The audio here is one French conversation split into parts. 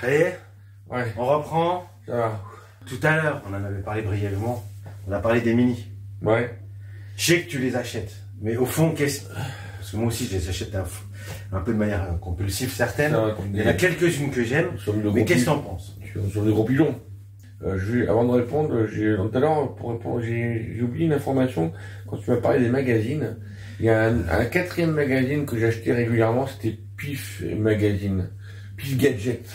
Ça y est, Ouais, on reprend. ça va. Tout à l'heure, on en avait parlé brièvement. On a parlé des mini. Ouais. Je sais que tu les achètes. Mais au fond, parce que moi aussi, je les achète un peu de manière compulsive, certaines. Il y en a quelques-unes que j'aime. Mais qu'est-ce que t'en penses? Sur les gros pigeons. Avant de répondre, tout à l'heure, pour répondre, j'ai oublié une information. Quand tu m'as parlé des magazines, il y a un quatrième magazine que j'achetais régulièrement, c'était Pif Magazine. Pif Gadget.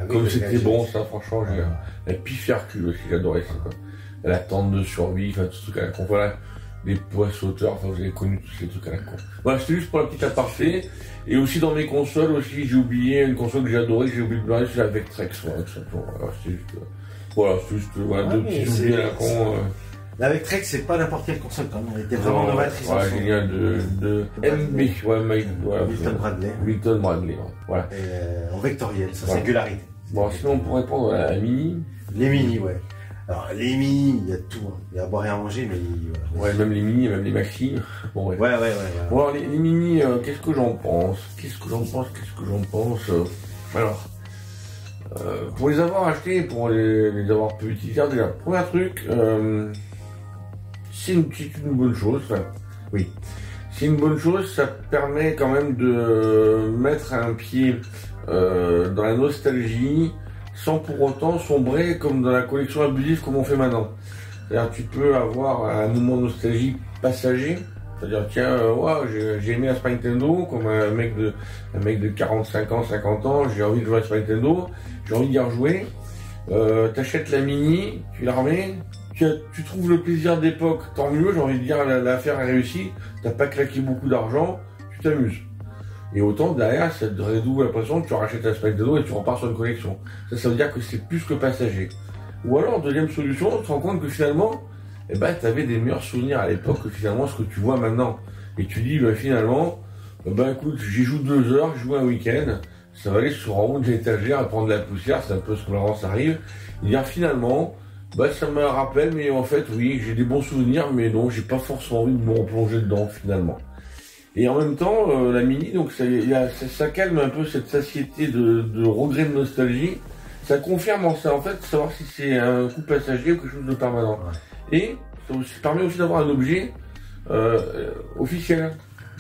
Comme c'était bon, ça, franchement, la Pif Hercule aussi, j'adorais ça, quoi. La tente de survie, enfin, tout ce truc à la con, voilà. Les poissoteurs, enfin, vous avez connu tous ces trucs à la con. Voilà, c'était juste pour la petite aparté. Et aussi dans mes consoles, aussi, j'ai oublié une console que j'ai adorée, que j'ai oublié de parler, c'est la Vectrex, voilà, tout simplement. Voilà, c'est juste, deux petits oubliés à la con. La Vectrex, c'est pas n'importe quelle console, quand même. Elle était vraiment novatrice. Ouais, génial, de MB, ouais, voilà. Milton Bradley. Milton Bradley, voilà. En vectoriel, sa Voilà. singularité. Bon, sinon, pour répondre à la mini. Les mini, ouais. Alors, les mini, il y a de tout. Hein. Il y a à boire et à manger, mais voilà. Ouais, même les mini, même les maxi. Bon, ouais. Ouais. Bon, alors, les mini, qu'est-ce que j'en pense? Alors, pour les avoir achetés, pour les avoir pu utiliser, déjà, premier truc, c'est une bonne chose, enfin, oui. C'est une bonne chose, ça permet quand même de mettre un pied dans la nostalgie, sans pour autant sombrer comme dans la collection abusive comme on fait maintenant. C'est-à-dire tu peux avoir un moment de nostalgie passager, c'est-à-dire tiens, j'ai aimé la Super Nintendo, comme un mec de 45 ans, 50 ans, j'ai envie de jouer à la Super Nintendo, j'ai envie d'y rejouer, t'achètes la mini, tu la remets, tu trouves le plaisir d'époque, tant mieux, j'ai envie de dire l'affaire est réussie, t'as pas claqué beaucoup d'argent, tu t'amuses. Et autant derrière, ça te réduit l'impression que tu rachètes la Super Nintendo et tu repars sur une collection. Ça veut dire que c'est plus que passager. Ou alors, deuxième solution, tu te rends compte que finalement, t'avais des meilleurs souvenirs à l'époque que finalement ce que tu vois maintenant. Et tu dis, finalement, écoute, j'y joue 2 heures, je joue un week-end, ça va aller sur en haut de l'étagère à prendre de la poussière, c'est un peu ce que l'avance arrive. Et dire finalement, ça me rappelle, mais en fait, oui, j'ai des bons souvenirs, mais non, j'ai pas forcément envie de me replonger dedans, finalement. Et en même temps, la mini, donc ça calme un peu cette satiété de regret de nostalgie. Ça confirme en fait savoir si c'est un coup passager ou quelque chose de permanent. Ouais. Et ça permet aussi d'avoir un objet officiel.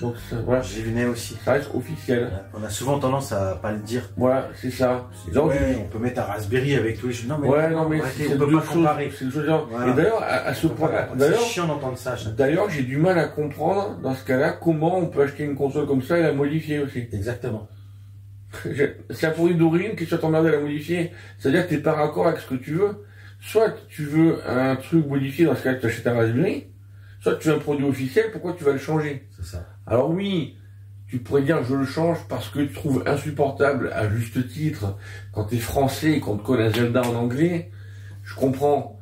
Donc voilà. J'ai vu Ney aussi. Ça reste officiel. On a souvent tendance à pas le dire. Voilà, c'est ça. Donc, on peut mettre un Raspberry avec tous les choses. Non mais c'est deux choses. C'est voilà. Et d'ailleurs, à ce point-là, c'est chiant d'entendre ça. D'ailleurs, j'ai du mal à comprendre dans ce cas-là comment on peut acheter une console comme ça et la modifier aussi. Exactement. C'est un produit d'origine qui soit emmerdé à la modifier. C'est-à-dire que t'es pas raccord avec ce que tu veux. Soit tu veux un truc modifié, dans ce cas-là, tu achètes un Raspberry. Soit tu veux un produit officiel, pourquoi tu vas le changer? C'est ça. Alors oui, tu pourrais dire je le change parce que tu trouves insupportable, à juste titre, quand t'es français et qu'on te colle un Zelda en anglais, je comprends.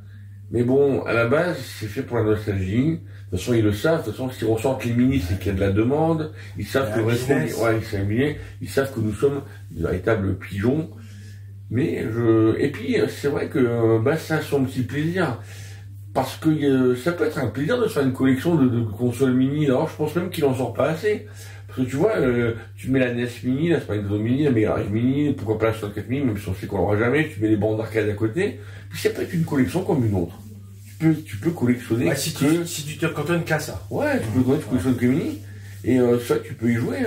Mais bon, à la base, c'est fait pour la nostalgie. De toute façon, ils le savent. De toute façon, s'ils ressortent les mini, c'est qu'il y a de la demande. Ils savent ils savent que nous sommes de véritables pigeons. Et puis, c'est vrai que, ça a son petit plaisir. Parce que ça peut être un plaisir de faire une collection de consoles mini. Alors, je pense même qu'il en sort pas assez. Parce que tu vois, tu mets la NES Mini, la Super Nintendo Mini, la Mega Drive Mini, pourquoi pas la 64 Mini, même si on sait qu'on l'aura jamais, tu mets les bandes d'arcade à côté. Puis ça peut être une collection comme une autre. Tu peux collectionner. Ouais, si tu te cantonnes qu'à ça. Ouais, tu collectionnes que Mini. Et ça, tu peux y jouer,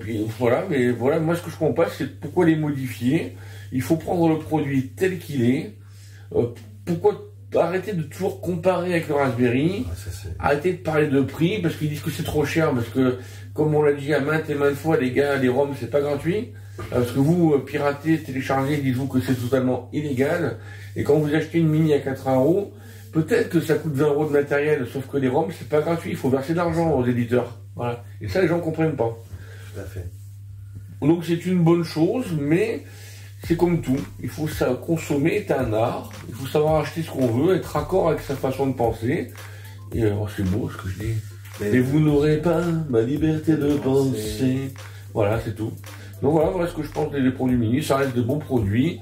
puis voilà, mais voilà, moi ce que je comprends pas, c'est pourquoi les modifier. Il faut prendre le produit tel qu'il est. Pourquoi arrêter de toujours comparer avec le Raspberry, arrêter de parler de prix parce qu'ils disent que c'est trop cher, parce que comme on l'a dit à maintes et maintes fois, les gars, les ROM c'est pas gratuit, parce que vous piratez, téléchargez, dites-vous que c'est totalement illégal, et quand vous achetez une mini à 80 €, peut-être que ça coûte 20 € de matériel, sauf que les ROM c'est pas gratuit, il faut verser de l'argent aux éditeurs, voilà, et ça les gens comprennent pas. Tout à fait. Donc c'est une bonne chose, mais c'est comme tout, il faut consommer est un art, il faut savoir acheter ce qu'on veut, être raccord avec sa façon de penser. Et c'est beau ce que je dis. Mais vous n'aurez pas ma liberté de penser. Voilà, c'est tout. Donc voilà ce que je pense des produits mini, ça reste de bons produits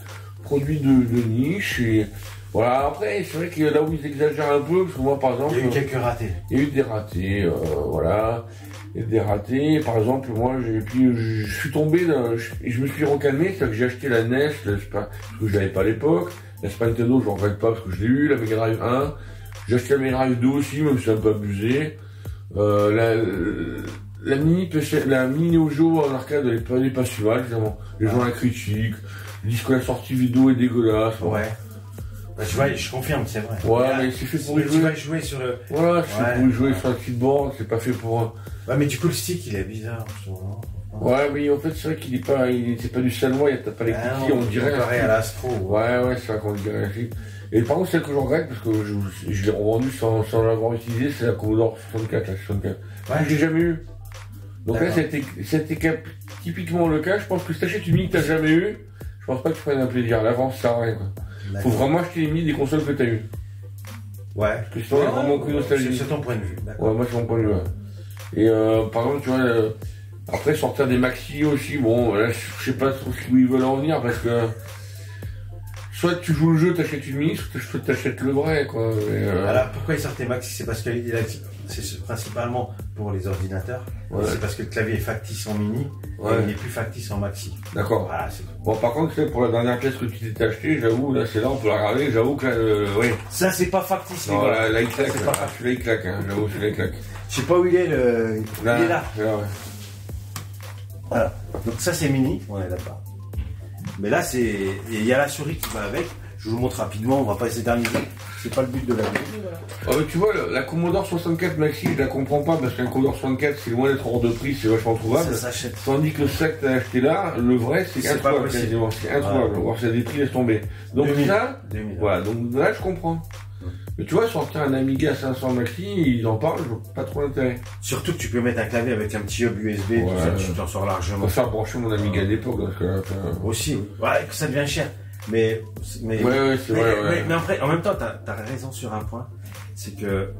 de niche. Et voilà, après, c'est vrai que là où ils exagèrent un peu, parce que moi par exemple. Il y a eu quelques ratés. Il y a eu des ratés, voilà. et des ratés. Par exemple, moi, je suis tombé, je me suis recalmé, c'est-à-dire que j'ai acheté la NES, parce que je l'avais pas à l'époque. La Super Nintendo, je ne regrette pas parce que je l'ai eu, la Mega Drive 1. J'ai acheté la Mega Drive 2 aussi, même si c'est un peu abusé. La mini Neo Geo en arcade, elle est pas si mal, évidemment. Les gens la critiquent. Ils disent que la sortie vidéo est dégueulasse. Ouais. Bah, je confirme, c'est vrai. Ouais, mais c'est fait pour y jouer. Tu vas jouer sur le... Voilà, c'est fait pour y jouer sur un petit board, c'est pas fait pour... Ouais, mais du coup, le stick, il est bizarre, je trouve. Ouais, mais en fait, c'est vrai qu'il est pas, c'est pas du Salmois, t'as pas les cliquets, on dirait. Comparé à l'Astro. Ouais, c'est vrai qu'on dirait ainsi. Et par contre, celle que je regrette, parce que je l'ai revendue sans l'avoir utilisée, c'est la Commodore 64, la 64. Ouais. Je l'ai jamais eu. Donc là, c'était typiquement le cas. Je pense que si t'achètes une mini que t'as jamais eu, je pense pas que tu prennes un plaisir. L'avance, ça sert à rien, quoi. Faut vraiment acheter les mini des consoles que t'as eu. Ouais. Parce que sinon, il y a vraiment aucune nostalgie. C'est ton point de vue. Ouais, moi, c'est mon point de vue, ouais. Et, par exemple, tu vois, après, sortir des maxi aussi, bon, là, je sais pas trop où ils veulent en venir, parce que soit tu joues le jeu, t'achètes une mini, soit t'achètes le vrai, quoi. Alors, pourquoi ils sortent des maxi? C'est parce que c'est principalement pour les ordinateurs. Ouais. C'est parce que le clavier est factice en mini, et il n'est plus factice en maxi. D'accord. Voilà, bon, par contre, pour la dernière pièce que tu t'es acheté, j'avoue, là, c'est là, on peut la regarder, j'avoue que, oui. Ça, c'est pas factice, non, là, il claque, celui-là, il claque, hein, j'avoue, celui-là, il claque. Je sais pas où il est, il est là. Ouais. Voilà. Donc ça c'est mini, on est d'accord. Mais là il y a la souris qui va avec. Je vous montre rapidement, on va pas s'éterniser. C'est pas le but de la vidéo. Voilà. Tu vois, la Commodore 64 Maxi, je la comprends pas parce qu'un Commodore 64 c'est loin d'être hors de prix, c'est vachement trouvable. Ça s'achète. Tandis que ça que t'as acheté là, le vrai c'est introuvable quasiment. C'est introuvable. Voir si des prix laisse tomber. Donc 2000. Ça, 2000. Voilà. Donc là je comprends. Mais tu vois, sortir un Amiga 500 Maxi, ils en parlent, je vois pas trop l'intérêt. Surtout que tu peux mettre un clavier avec un petit hub USB, tout ça, tu t'en sors largement. Je préfère brancher mon Amiga d'époque. Aussi, oui. Ouais, ça devient cher. Mais c'est vrai. Mais après, en même temps, t'as raison sur un point. C'est que,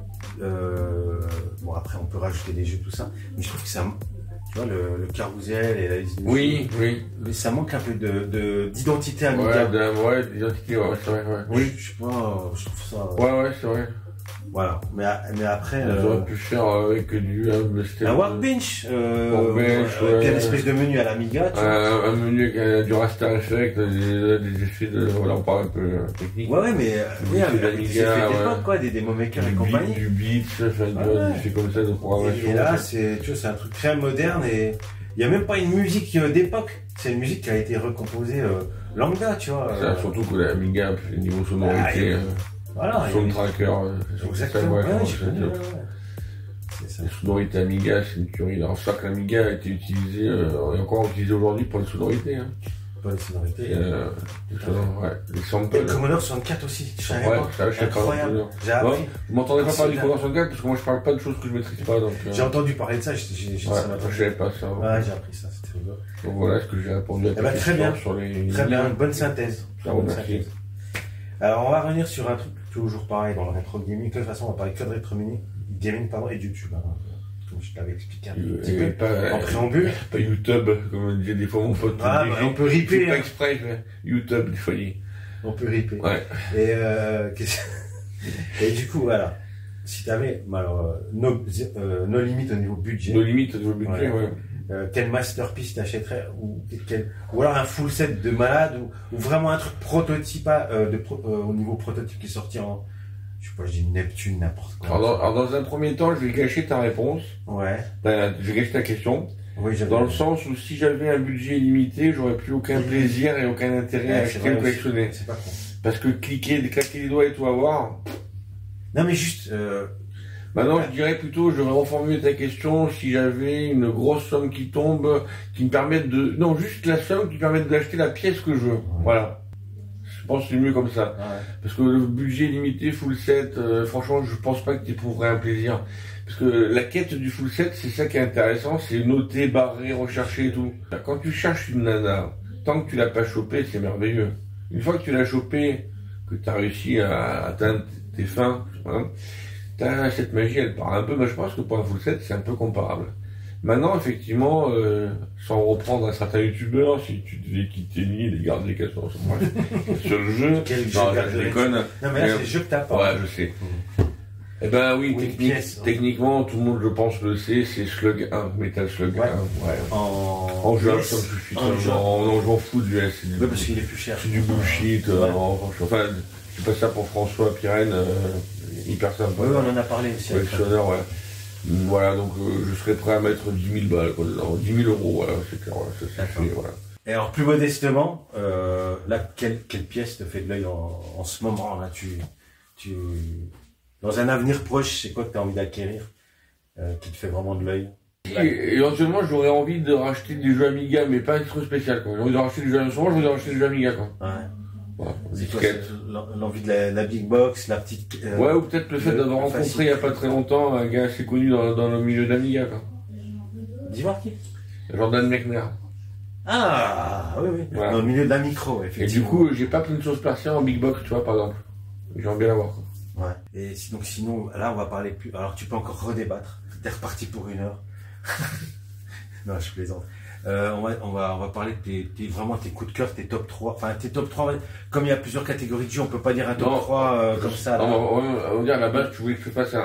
bon, après, on peut rajouter des jeux, tout ça. Mais je trouve que ça, tu vois, le carrousel et la liste de jeux. Oui. Mais ça manque un peu d'identité Amiga. D'identité, c'est vrai, ouais. Oui. Je sais pas, je trouve ça. Ouais, c'est vrai. Voilà. Mais après. On aurait pu faire avec un workbench. Quelle espèce de menu à l'Amiga, tu vois. Un menu avec du Raster Effect, des effets de. Voilà, on parle un peu technique. Ouais, mais. Oui, avec des effets d'époque, quoi, des Demo Maker et compagnie. Du beat, des effets comme ça de programmation. Et là, tu vois, c'est un truc très moderne et. Il n'y a même pas une musique d'époque. C'est une musique qui a été recomposée lambda, tu vois. Surtout que l'Amiga, niveau sonorité. Voilà. Son tracker, exactement. La sonorité Amiga, c'est une tuerie. Alors, ça que l'Amiga a été utilisé, et encore utilisé aujourd'hui pour les sonorités. Hein. Pour les sonorités. Les samples. Et le Commodore 64 aussi. Je savais pas. Incroyable. J'ai appris. Vous m'entendez pas parler du Commodore 64 parce que moi je parle pas de choses que je maîtrise pas. J'ai entendu parler de ça. Je savais pas ça. Ouais, j'ai appris ça. C'était rigolo. Donc voilà ce que j'ai répondu à ta question. Très bien. Sur les. Très bien. Bonne synthèse. Alors, on va revenir sur un truc toujours pareil dans le rétro gaming. De toute façon, on va parler que de rétro gaming, et de YouTube. Hein, comme je t'avais expliqué un petit peu. En préambule. Pas YouTube, comme disait des fois mon pote. On peut ripper. Pas exprès, YouTube, des fois. On peut ripper. Ouais. Et du coup, voilà. Si t'avais, no limite au niveau budget. No limite au niveau budget, ouais. Quel masterpiece t'achèterais ou alors un full set de malade ou vraiment un truc prototype au niveau prototype qui est sorti en je sais pas, je dis Neptune, n'importe quoi. Alors dans un premier temps, je vais gâcher ta réponse. Ouais. Je vais gâcher ta question. Oui, dans le sens où si j'avais un budget limité, j'aurais plus aucun plaisir et aucun intérêt à acheter ou collectionner. C'est pas con. Parce que claquer les doigts et tout avoir. Non mais juste. Maintenant, je dirais plutôt, je vais reformuler ta question, si j'avais une grosse somme qui tombe, qui me permette de... Non, juste la somme qui permette d'acheter la pièce que je veux. Voilà. Je pense que c'est mieux comme ça. Parce que le budget limité, full set, franchement, je pense pas que tu éprouverais un plaisir. Parce que la quête du full set, c'est ça qui est intéressant, c'est noter, barrer, rechercher et tout. Quand tu cherches une nana, tant que tu l'as pas chopée, c'est merveilleux. Une fois que tu l'as chopée, que tu as réussi à atteindre tes fins, cette magie, elle part un peu, mais je pense que pour un full set, c'est un peu comparable. Maintenant, effectivement, sans reprendre un certain youtubeur, si tu devais quitter l'île et garder les casseroles sur le jeu, je déconne. Non, mais là, c'est le jeu que t'as pas. Ouais, je sais. Eh ben oui, techniquement, tout le monde, je pense, le sait, c'est Slug 1, Metal Slug 1. Ouais. En jeu, ça me suffit. En jouant foot, c'est parce qu'il est plus cher. C'est du bullshit. Enfin, je passe ça pour François Pirenne, hyper sympa. Oui, on en a parlé aussi. Collectionneur, ouais. Voilà, donc je serais prêt à mettre 10 000 balles, 10 000 euros, voilà, c'est clair, ça suffit, voilà. Et alors, plus modestement, là, quelle pièce te fait de l'œil en ce moment, là, dans un avenir proche, c'est quoi que tu as envie d'acquérir, qui te fait vraiment de l'œil? Éventuellement, j'aurais envie de racheter des jeux Amiga, mais pas trop spécial, quoi. J'ai envie de racheter des jeux, souvent, j'ai envie de racheter des jeux Amiga, quoi. Ouais. Voilà, c'est quoi, l'envie de la big box, la petite... ouais, ou peut-être le fait d'avoir rencontré il n'y a pas très longtemps un gars assez connu dans le milieu d'Amiga, quoi. Dis-moi qui? Jordan Mechner. Ah, oui, oui. Voilà. Dans le milieu de la micro, effectivement. Et du coup, j'ai pas plein de choses percées en big box, tu vois, par exemple. J'aimerais bien l'avoir, quoi. Ouais. Et donc, sinon, là, on va parler plus. Alors, tu peux encore redébattre. T'es reparti pour 1 heure. Non, je plaisante. On va parler de vraiment tes coups de cœur, tes top 3. Enfin, tes top 3, comme il y a plusieurs catégories de jeux, on peut pas dire un top 3 comme ça. Là. On va dire à la base, tu voulais que je fasse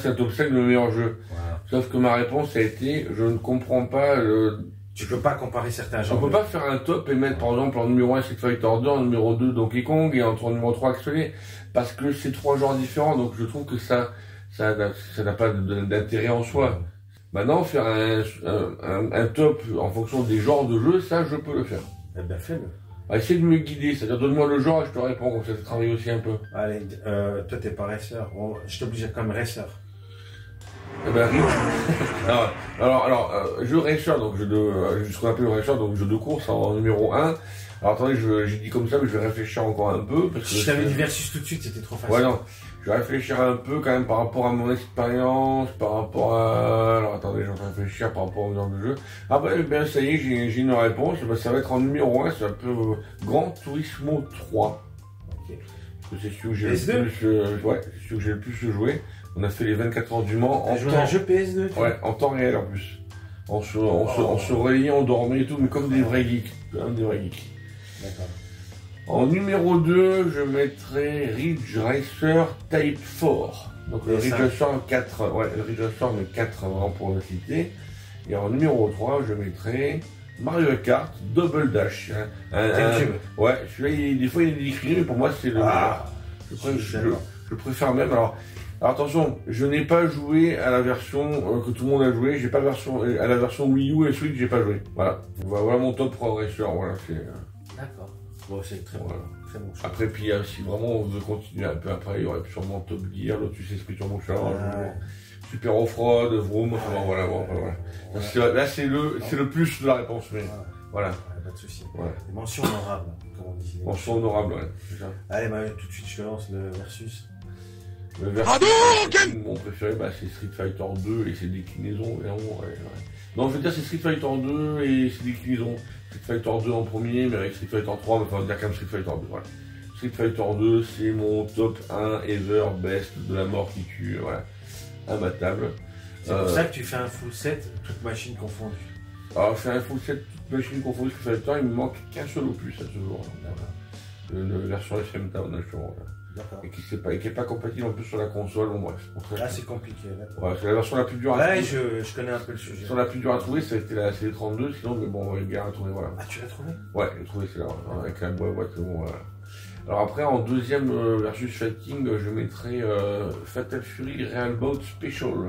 un top 5 de mes meilleurs jeux. Voilà. Sauf que ma réponse a été, je ne comprends pas Tu peux pas comparer certains genres. On peut pas faire un top et mettre par exemple en numéro 1 Street Fighter 2, en numéro 2 Donkey Kong et en numéro 3 Axelé, parce que c'est 3 genres différents, donc je trouve que ça n'a pas d'intérêt en soi. Maintenant, faire un top en fonction des genres de jeux, ça je peux le faire. Eh bien, fais-le. Essaye de me guider, c'est-à-dire donne-moi le genre et je te réponds, comme ça tu travailles aussi un peu. Allez, toi t'es pas racer, bon, je t'oblige comme racer. Eh ben, alors, jeu racer, donc ce qu'on appelle le racer, donc jeu de course en numéro 1. Alors attendez, j'ai dit comme ça, mais je vais réfléchir encore un peu. Parce que je t'avais dit versus tout de suite, c'était trop facile. Ouais, non. Je vais réfléchir un peu quand même par rapport à mon expérience, par rapport à... Alors attendez, je vais réfléchir par rapport au genre de jeu. Ah bah ben ça y est, j'ai une réponse. Ben, ça va être en numéro 1, c'est un peu Gran Turismo 3. Ok. Parce que c'est celui que j'ai le plus... ouais, c'est celui que j'ai le plus joué. On a fait les 24 heures du Mans en temps... un jeu PS2 Ouais, en temps réel en plus. On se relayait, on dormait et tout, mais comme des vrais geeks. Comme des vrais geeks. D'accord. En numéro 2, je mettrai Ridge Racer Type 4. Donc le Ridge Racer 4, ouais, le Ridge Racer mais 4 vraiment pour le citer. Et en numéro 3, je mettrai Mario Kart Double Dash. Ouais, celui-là, des fois il est discriminé, mais pour moi c'est le meilleur. Je préfère même. Alors attention, je n'ai pas joué à la version que tout le monde a joué. J'ai pas à la version Wii U et Switch, j'ai pas joué. Voilà mon top Pro Racer. Voilà, c'est. D'accord. Bon, c'est très bon. Très bon choix. Après, puis si vraiment on veut continuer un peu après, il y aurait sûrement Top Gear, Lotus Esprit Turbo Challenge, Super Off-Road, Vroom, enfin voilà. Là, c'est le plus de la réponse, mais voilà. Pas de soucis. Mention honorable, comme on dit. Mention honorable, ouais. Allez, tout de suite, je lance le versus. Le versus, mon préféré, c'est Street Fighter 2 et ses déclinaisons, vraiment. Non, je veux dire, c'est Street Fighter 2 et ses déclinaisons. Street Fighter 2 en premier, mais avec Street Fighter 3, mais on va dire quand même Street Fighter 2, voilà. Street Fighter 2, c'est mon top 1 ever best de la mort qui tue, voilà. Imbattable. C'est pour ça que tu fais un full set, toute machine confondue. Alors, je fais un full set, toute machine confondue Street Fighter, il me manque qu'un seul opus à ce jour. La version FM Town, justement. Et qui n'est pas compatible en plus sur la console, bon bref. Là c'est compliqué. Ouais, c'est la version la plus dure à trouver. Là je connais un peu le sujet. La version la plus dure à trouver, c'était la CD32, sinon mais bon, il y a à trouver, voilà. Ah tu l'as trouvé? Ouais, j'ai trouvé celle-là, avec la boîte, bon voilà. Alors après, en deuxième versus fighting, je mettrai Fatal Fury Real Bout Special.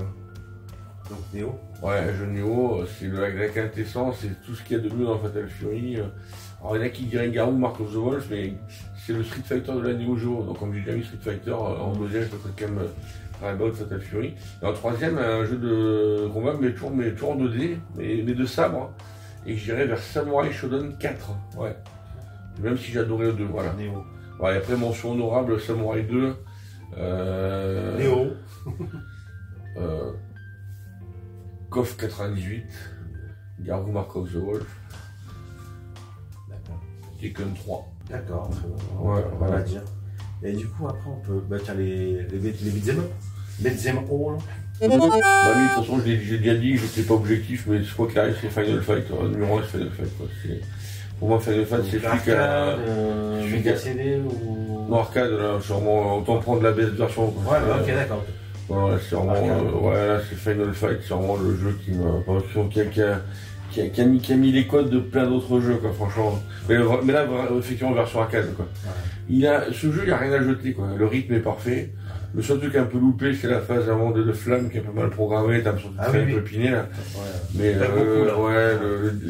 Donc Neo? Ouais, un jeu Neo, c'est la quintessence, c'est tout ce qu'il y a de mieux dans Fatal Fury. Alors il y en a qui diraient Garou, Mark of the Wolf, mais c'est le Street Fighter de la Neo Geo. Donc comme j'ai déjà mis Street Fighter, en deuxième je mettrais quand même Real Bout Fatal Fury. Et en troisième, un jeu de combat, mais toujours en 2D, mais de sabre. Et j'irai vers Samurai Shodown 4. Ouais. Même si j'adorais le 2, voilà. Neo. Ouais, et après mention honorable, Samurai 2. Neo. KOF 98. Garou, Mark of the Wolf. D'accord. Tekken 3. D'accord, ouais, on va dire. Et du coup, après, on peut tiens, les beat'em up. Beat'em all. Bah oui, de toute façon, j'ai déjà dit que j'étais pas objectif, mais je crois qu'il arrive, c'est Final Fight. Numéro 1, c'est Final Fight. Quoi. Pour moi, Final Fight, c'est celui qui a. Mega CD ou. Non, arcade, là, sûrement, autant prendre la best version. Quoi. Ouais, ok, d'accord. Ouais, c'est vraiment, ouais, là, c'est Final Fight, c'est vraiment le jeu qui a mis les codes de plein d'autres jeux, quoi, franchement. Mais là, effectivement, version arcade, quoi. Ouais. Ce jeu, il n'y a rien à jeter, quoi. Le rythme est parfait. Le seul truc un peu loupé, c'est la phase avant de flamme qui est un peu mal programmée, t'as l'impression de un peu piné, là. Ouais. Mais,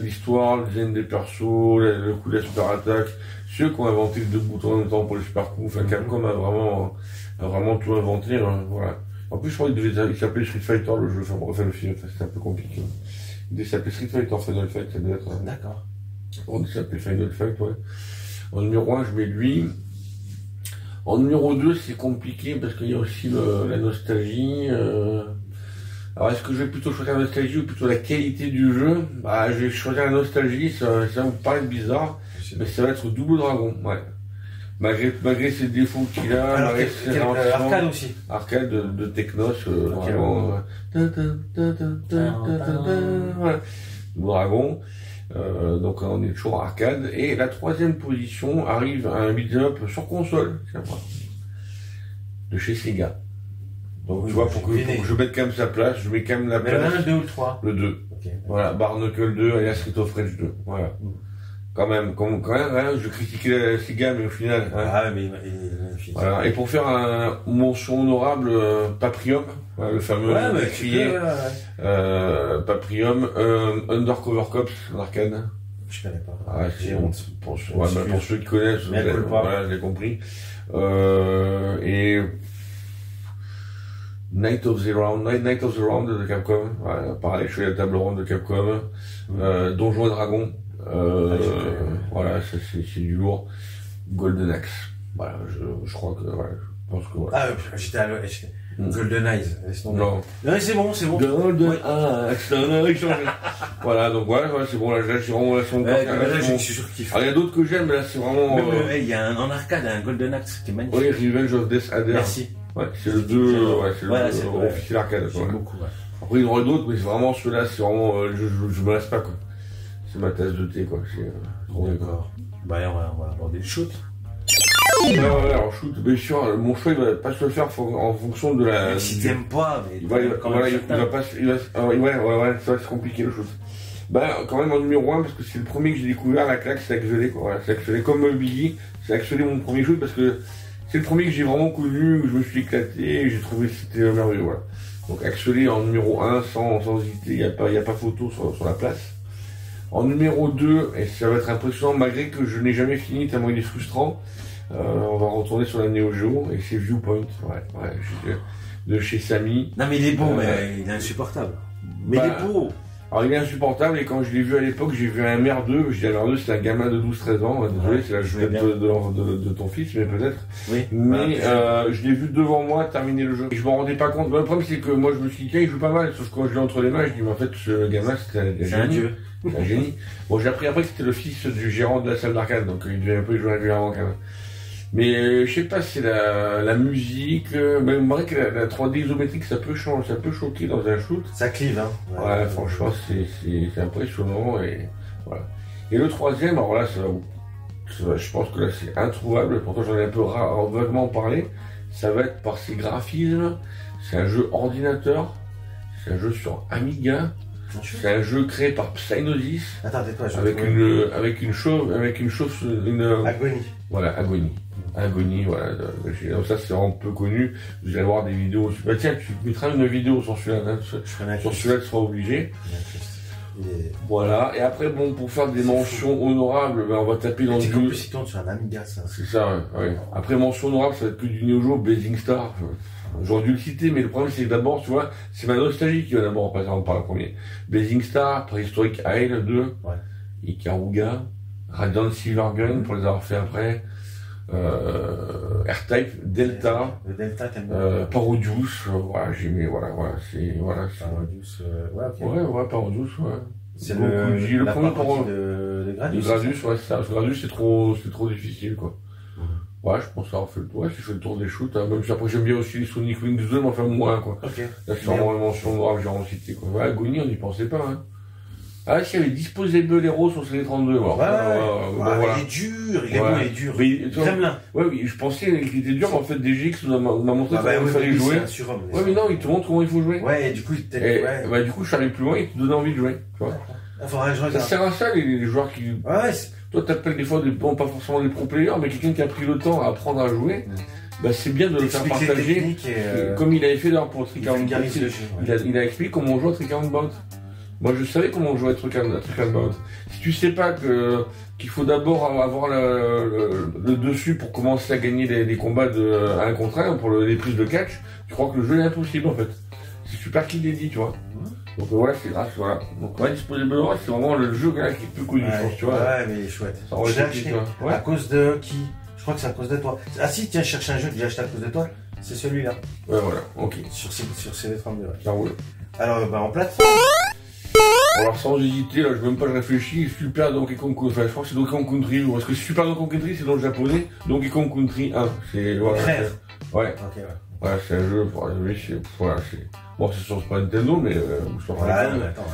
l'histoire, le design des persos, le coup de la super attaque, ceux qui ont inventé les 2 boutons en même temps pour les super coups, enfin, Capcom a vraiment tout inventé, hein, voilà. En plus, je crois qu'il s'appelait Street Fighter, le jeu, enfin, le film, c'était un peu compliqué. Il s'appelait Street Fighter Final Fight, ça devait être. D'accord. On s'appelait Final Fight, ouais. En numéro 1, je mets lui. En numéro 2, c'est compliqué parce qu'il y a aussi la nostalgie. Alors, est-ce que je vais plutôt choisir la nostalgie ou plutôt la qualité du jeu? Bah, je vais choisir la nostalgie, ça va vous paraître bizarre, mais ça va être Double Dragon, ouais. Malgré ses défauts qu'il a, alors, arcade aussi. Arcade de Technos, vraiment. Voilà. Dragon. Donc on est toujours arcade. Et la 3e position arrive à un beat'em up sur console, de chez Sega. Donc oui, tu vois, pour que je mette quand même sa place, je mets quand même la place. Mais le 2 ou le 3? Le 2. Okay. Voilà, Barnacle 2 et la Street of Rage 2. Voilà. Quand même, hein, je critiquais la Sega, mais au final. Hein, ah, mais voilà. Et pour faire un mention honorable, Paprium, le fameux Paprium, Undercover Cops en arcade. Je connais pas. Ah, j'ai honte. Pour ceux qui connaissent, voilà, j'ai compris. Et Night of the Round de Capcom, voilà, pareil, je fais la table ronde de Capcom, Donjons et Dragons. Voilà, ça c'est du lourd. Golden Axe. Voilà, je crois que, voilà, je pense que, voilà. Ah, j'étais Golden Eyes. Non. Non, c'est bon. Golden Axe. Voilà, donc voilà, c'est bon, là, je suis vraiment, là, je suis sûr qu'il faut. Alors, il y a d'autres que j'aime, mais là, c'est vraiment, il y a en arcade, un Golden Axe qui est magnifique. Oui, Revenge of Death Adder. Merci. Ouais, c'est le 2, c'est le officiel arcade, j'aime beaucoup, ouais. Après, il y en aura d'autres, mais c'est vraiment ceux-là, c'est vraiment, je me lasse pas, quoi. C'est ma tasse de thé, quoi. D'accord. Bah, on va aborder le shoot. Ouais, alors shoot, bien sûr, mon choix, il va pas se le faire en fonction de la. Si t'aimes pas, mais. Il va pas. Ouais, ça va être compliqué le shoot. Bah, quand même en numéro 1, parce que c'est le premier que j'ai découvert, la claque, c'est Axelé, quoi. Voilà, c'est Axelé comme Biggie, c'est Axelé mon premier shoot, parce que c'est le premier que j'ai vraiment connu, où je me suis éclaté, et j'ai trouvé que c'était merveilleux, voilà. Donc Axelé en numéro 1, sans hésiter, il n'y a pas photo sur la place. En numéro 2, et ça va être impressionnant malgré que je n'ai jamais fini tellement il est frustrant, on va retourner sur la Neo Geo et c'est Viewpoint, de chez Samy. Non mais il est beau, mais il est insupportable. Mais il est beau. Alors il est insupportable et quand je l'ai vu à l'époque, j'ai vu un merdeux, je dis un merdeux, c'est un gamin de 12-13 ans, désolé, c'est la jouette de ton fils, mais peut-être. Oui. Mais je l'ai vu devant moi terminer le jeu. Et je m'en rendais pas compte. Le problème c'est que moi je me suis dit, tiens, il joue pas mal, sauf que quand je l'ai entre les mains, je dis, mais en fait, ce gamin c'était un génie. Un génie. Bon, j'ai appris après que c'était le fils du gérant de la salle d'arcade, donc il devait un peu y jouer régulièrement quand même. Mais je sais pas si c'est la musique, même vrai que la 3D isométrique ça peut choquer dans un shoot. Ça clive, hein. Ouais, franchement c'est impressionnant et voilà. Et le troisième, alors là je pense que là c'est introuvable, pourtant j'en ai un peu vaguement parlé, ça va être par ses graphismes, c'est un jeu ordinateur, c'est un jeu sur Amiga. C'est un jeu créé par Psygnosis. Attends, tais-toi, avec une chauve. Agonie. Voilà, Agonie, voilà. Ça, c'est vraiment peu connu. Vous allez voir des vidéos. Bah, tiens, tu mettras une vidéo sur celui-là. Hein. Sur celui-là, tu seras obligé. Voilà. Et après, bon, pour faire des mentions honorables, ben, on va taper dans le jeu. En plus, il tourne sur un Amiga, ça. C'est ça, ouais. Après, mention honorable, ça va être que du Neo Geo, Blazing Star. J'aurais dû le citer, mais le problème c'est que d'abord, tu vois, c'est ma nostalgie qui va d'abord passer par le premier. Blazing Star, Préhistorique Isle 2, Ikaruga, Radiant Silver Gun pour les avoir fait après, R-Type, Delta, Parodius, voilà, j'ai mis, voilà, Parodius, Parodius, C'est le premier de Gradius, ouais, c'est ça, parce que Gradius c'est trop difficile, quoi. Ouais, je pense avoir fait le tour. Ouais, si je fais le tour des shoots, même si après j'aime bien aussi les Sonic Wings 2, mais enfin moins, quoi. Ok. Là, c'est vraiment une mention honorable, j'ai en cité, quoi. Ouais, Agonie, on n'y pensait pas, hein. Ah, si, il y avait Disposable Hero sur CD32. Alors. Voilà. Il est dur, il est dur. Kremlin. Ouais, oui, je pensais qu'il était dur, mais en fait, DGX m'a montré comment il fallait jouer. Ouais, mais non, il te montre comment il faut jouer. Ouais, et du coup, du coup, je suis allé plus loin et il te donne envie de jouer. Tu vois. Ça sert à ça, les joueurs qui. Ouais, toi, t'appelles des fois, pas forcément des pro players, mais quelqu'un qui a pris le temps à apprendre à jouer. Bah, c'est bien de le faire partager, comme il avait fait d'ailleurs pour Trick and Bout. Il a expliqué comment on joue à Trick and Bout. Moi, je savais comment on jouait à Trick and Bout. Si tu sais pas qu'il faut d'abord avoir le dessus pour commencer à gagner des combats de 1 contre 1 pour les prises de catch, tu crois que le jeu est impossible en fait. C'est super qu'il l'ait dit, tu vois. Donc voilà, c'est grâce, voilà. Donc ouais, Disposable Hero, c'est vraiment le jeu là, qui est plus connu, je pense, tu vois. Ouais, mais il est chouette. J'ai acheté à cause de qui? Je crois que c'est à cause de toi. Ah si, tiens, je cherche un jeu que j'ai acheté à cause de toi. C'est celui-là. Ouais, voilà, ok. Sur CD32, ouais. Ça roule. Alors, en plateforme. Alors, sans hésiter, là, je réfléchis. Super Donkey Kong Country. Enfin, je crois que c'est Donkey Kong Country. Parce que Super Donkey Kong Country, c'est dans le japonais. Donkey Kong Country 1. C'est. Voilà. Ouais. Ok, ouais. Voilà, c'est un jeu. Voilà, c'est. Bon, c'est sur Super Nintendo, mais. Voilà, mais attends.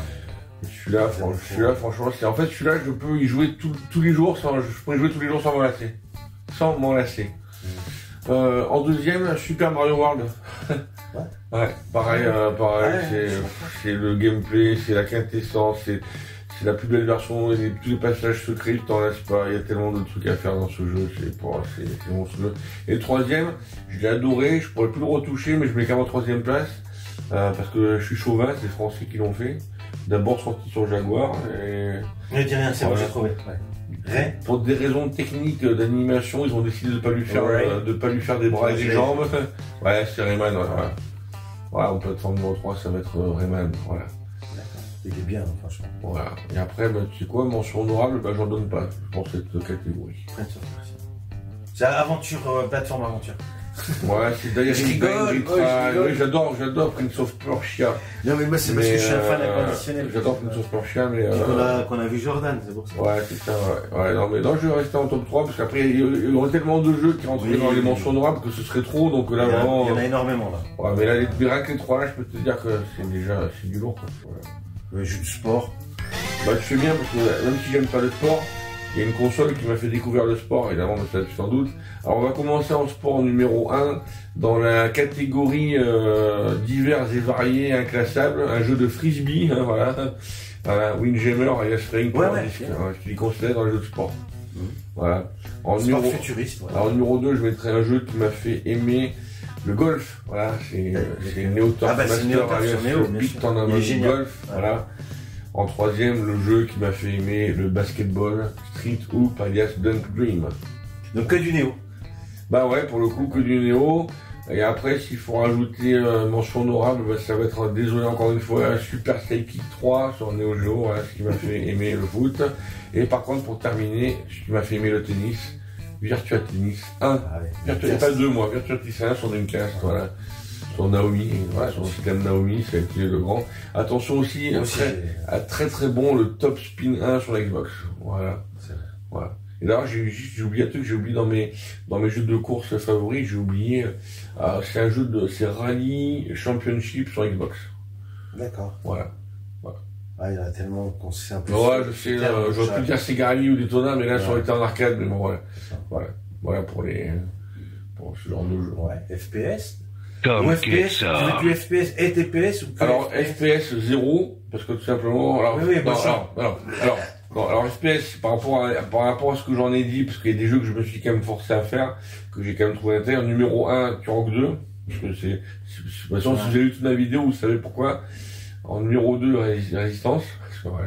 Celui-là, franchement, c'est. En fait, celui-là, je peux y jouer tous les jours sans. Je pourrais y jouer tous les jours sans m'en lasser. En deuxième, Super Mario World. Ouais, pareil, c'est le gameplay, c'est la quintessence, c'est la plus belle version, tous les passages secrets, tu t'en lasses pas, il y a tellement de trucs à faire dans ce jeu, c'est monstrueux. Et le troisième, je l'ai adoré, je pourrais plus le retoucher, mais je mets carrément troisième place, parce que je suis chauvin, c'est les Français qui l'ont fait. D'abord sorti sur Jaguar, et... Ne dis rien, c'est bon, j'ai trouvé. Ouais. Pour des raisons techniques d'animation, ils ont décidé de pas lui faire des bras et des jambes. Ouais, c'est Rayman, voilà, en plateforme numéro 3, ça va être Rayman, voilà. D'accord, il est bien, franchement. Voilà, et après, tu sais quoi, mention honorable, j'en donne pas pour cette catégorie. C'est aventure, plateforme aventure. Ouais, c'est d'ailleurs oui, j'adore Prince of Persia. Non, mais moi, c'est parce que je suis un fan inconditionnel. J'adore Prince of Persia, mais. Qu'on a vu Jordan, c'est pour ça. Ouais, c'est ça, ouais. Non, mais non, je vais rester en top 3 parce qu'après, il y aurait tellement de jeux qui rentreraient dans les mentions honorables que ce serait trop, donc là, vraiment. Il y en a énormément, là. Ouais, mais là, rien que les 3 là, je peux te dire que c'est du lourd, quoi. Le jeu de sport. Bah, tu fais bien parce que même si j'aime pas le sport, il y a une console qui m'a fait découvrir le sport, évidemment, mais ça tu sans doute. Alors on va commencer en sport numéro 1, dans la catégorie divers et variés, inclassables, un jeu de frisbee, hein, voilà. Windjammer et Frank, je les considère dans les jeux de sport. Voilà. En sport futuriste. Ouais. Alors, en numéro 2, je mettrai un jeu qui m'a fait aimer le golf. Voilà, c'est Neo Turf Master, alias Big Tournament Golf. Voilà. En troisième, le jeu qui m'a fait aimer le basketball, Street Hoop, alias Dunk Dream. Donc que du Néo. Bah ouais, pour le coup, que du Néo. Et après, s'il faut rajouter mention honorable, bah, ça va être, désolé encore une fois, Super Sidekick 3 sur Neo Geo, voilà, ce qui m'a fait aimer le foot. Et par contre, pour terminer, ce qui m'a fait aimer le tennis, Virtua Tennis 1. Ah ouais, pas 2, moi, Virtua Tennis 1 sur Dreamcast, voilà. Sur Naomi, voilà, sur le système Naomi, ça a été le grand. Attention aussi, très bon le Top Spin 1 sur la Xbox. Voilà. Voilà. Et là, j'ai oublié un truc, j'ai oublié dans mes jeux de course favoris, j'ai oublié, c'est Rally Championship sur Xbox. D'accord. Voilà. Ah, il y en a tellement qu'on sait un peu. Ouais, je sais, j'aurais pu dire c'est Rally ou Daytona, mais là, ça aurait été en arcade, mais bon, voilà. Voilà pour ce genre de jeu. Ouais. FPS? Ou FPS, tu veux du FPS et TPS ou que alors FPS 0 parce que tout simplement alors FPS par rapport à ce que j'en ai dit parce qu'il y a des jeux que je me suis quand même forcé à faire que j'ai quand même trouvé intéressant. Numéro 1 Turok 2 parce que de toute façon si vous avez vu toute ma vidéo vous savez pourquoi. En numéro 2 Résistance c'est vrai.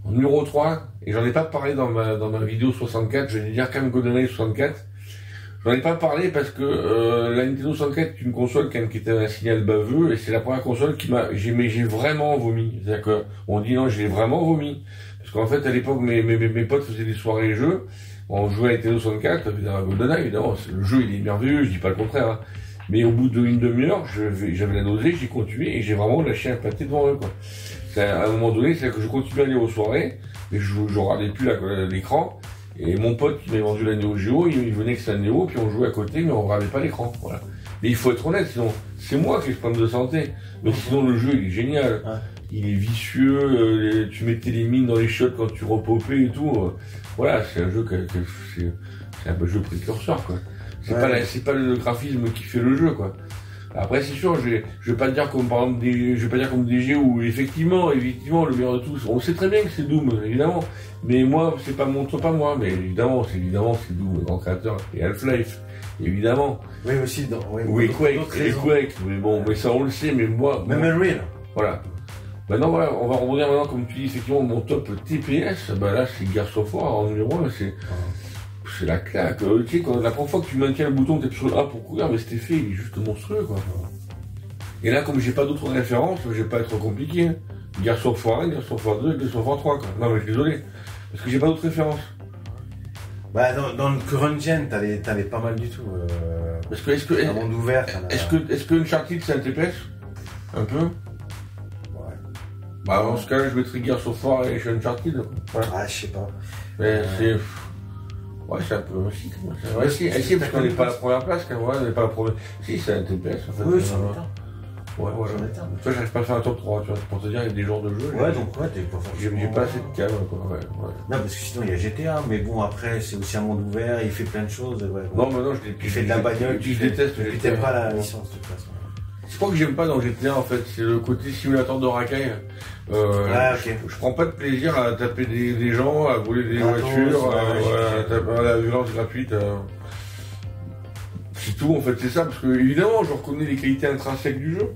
En numéro 3 et j'en ai pas parlé dans ma vidéo 64 je vais dire quand même GoldenEye 64. J'en ai pas parlé parce que la Nintendo 64 est une console quand même qui était un signal baveux et c'est la première console j'ai vraiment vomi. C'est-à-dire que on dit non, j'ai vraiment vomi parce qu'en fait à l'époque mes potes faisaient des soirées jeux, on jouait à la Nintendo 64, évidemment GoldenEye évidemment, le jeu il est merveilleux, je dis pas le contraire, hein. Mais au bout d'une demi-heure, j'avais la nausée, j'ai continué et j'ai vraiment lâché un pâté devant eux quoi. À un moment donné, c'est que je continuais à aller aux soirées, mais je regardais plus l'écran. Et mon pote qui m'avait vendu la Neo Geo, il venait avec sa Neo, puis on jouait à côté, mais on regardait pas l'écran. Voilà. Mais il faut être honnête, sinon, c'est moi qui ai ce problème de santé. Mais sinon, le jeu, il est génial. il est vicieux, tu mettais les mines dans les shots quand tu repopais et tout. Voilà, c'est un jeu c'est un jeu précurseur, quoi. C'est pas le graphisme qui fait le jeu, quoi. Après, c'est sûr, je vais pas dire comme par exemple je vais pas dire comme DG où effectivement, le meilleur de tous. On sait très bien que c'est Doom, évidemment. Mais moi, c'est pas moi, mais évidemment, c'est Doom, le grand créateur. Et Half-Life, évidemment. Oui, aussi, oui, Quake, mais bon, mais ça on le sait, mais moi. Même Unreal. Voilà. Maintenant, voilà, on va rebondir maintenant, comme tu dis, effectivement, mon top TPS, là, c'est Gears of War en numéro 1, c'est la claque. Tu sais, la première fois que tu maintiens le bouton, t'es sur le A pour courir, mais cet effet, il est juste monstrueux, quoi. Et là, comme j'ai pas d'autres références, je vais pas être compliqué. Gears of War 1, Gears of War 2, Gears of War 3, quoi. Non, mais je suis désolé. Parce que j'ai pas d'autres références. Bah, dans le current gen, t'avais pas mal du tout. Parce que, est-ce que, un monde ouvert, est-ce que Uncharted, c'est un TPS? Un peu? Bah, dans ce cas-là, je mettrais Gears of War et Uncharted. Voilà. Ah, je sais pas. Mais c'est. Ouais, c'est un peu aussi. Ouais, si, parce qu'on n'est pas à la première place, quand même. On n'est pas la première. Si, c'est un TPS, en fait. Oui, c'est un état. Ouais, voilà. Toi, j'arrive pas à faire un top 3, tu vois, pour te dire, il y a des jours de jeu. Ouais, donc, ouais, t'es pas forcément. J'ai pas assez de calme, quoi. Ouais. Non, parce que sinon, il y a GTA, mais bon, après, c'est aussi un monde ouvert, il fait plein de choses. Ouais, non, mais non, il fait de la bagnole. Je déteste. Et puis, t'aimes pas la licence, de toute façon. C'est quoi que j'aime pas dans GTA, en fait, c'est le côté simulateur de racaille. Ok. Je prends pas de plaisir à taper des gens, à voler des voitures, à la violence gratuite. C'est tout, en fait, c'est ça, parce que évidemment, je reconnais les qualités intrinsèques du jeu.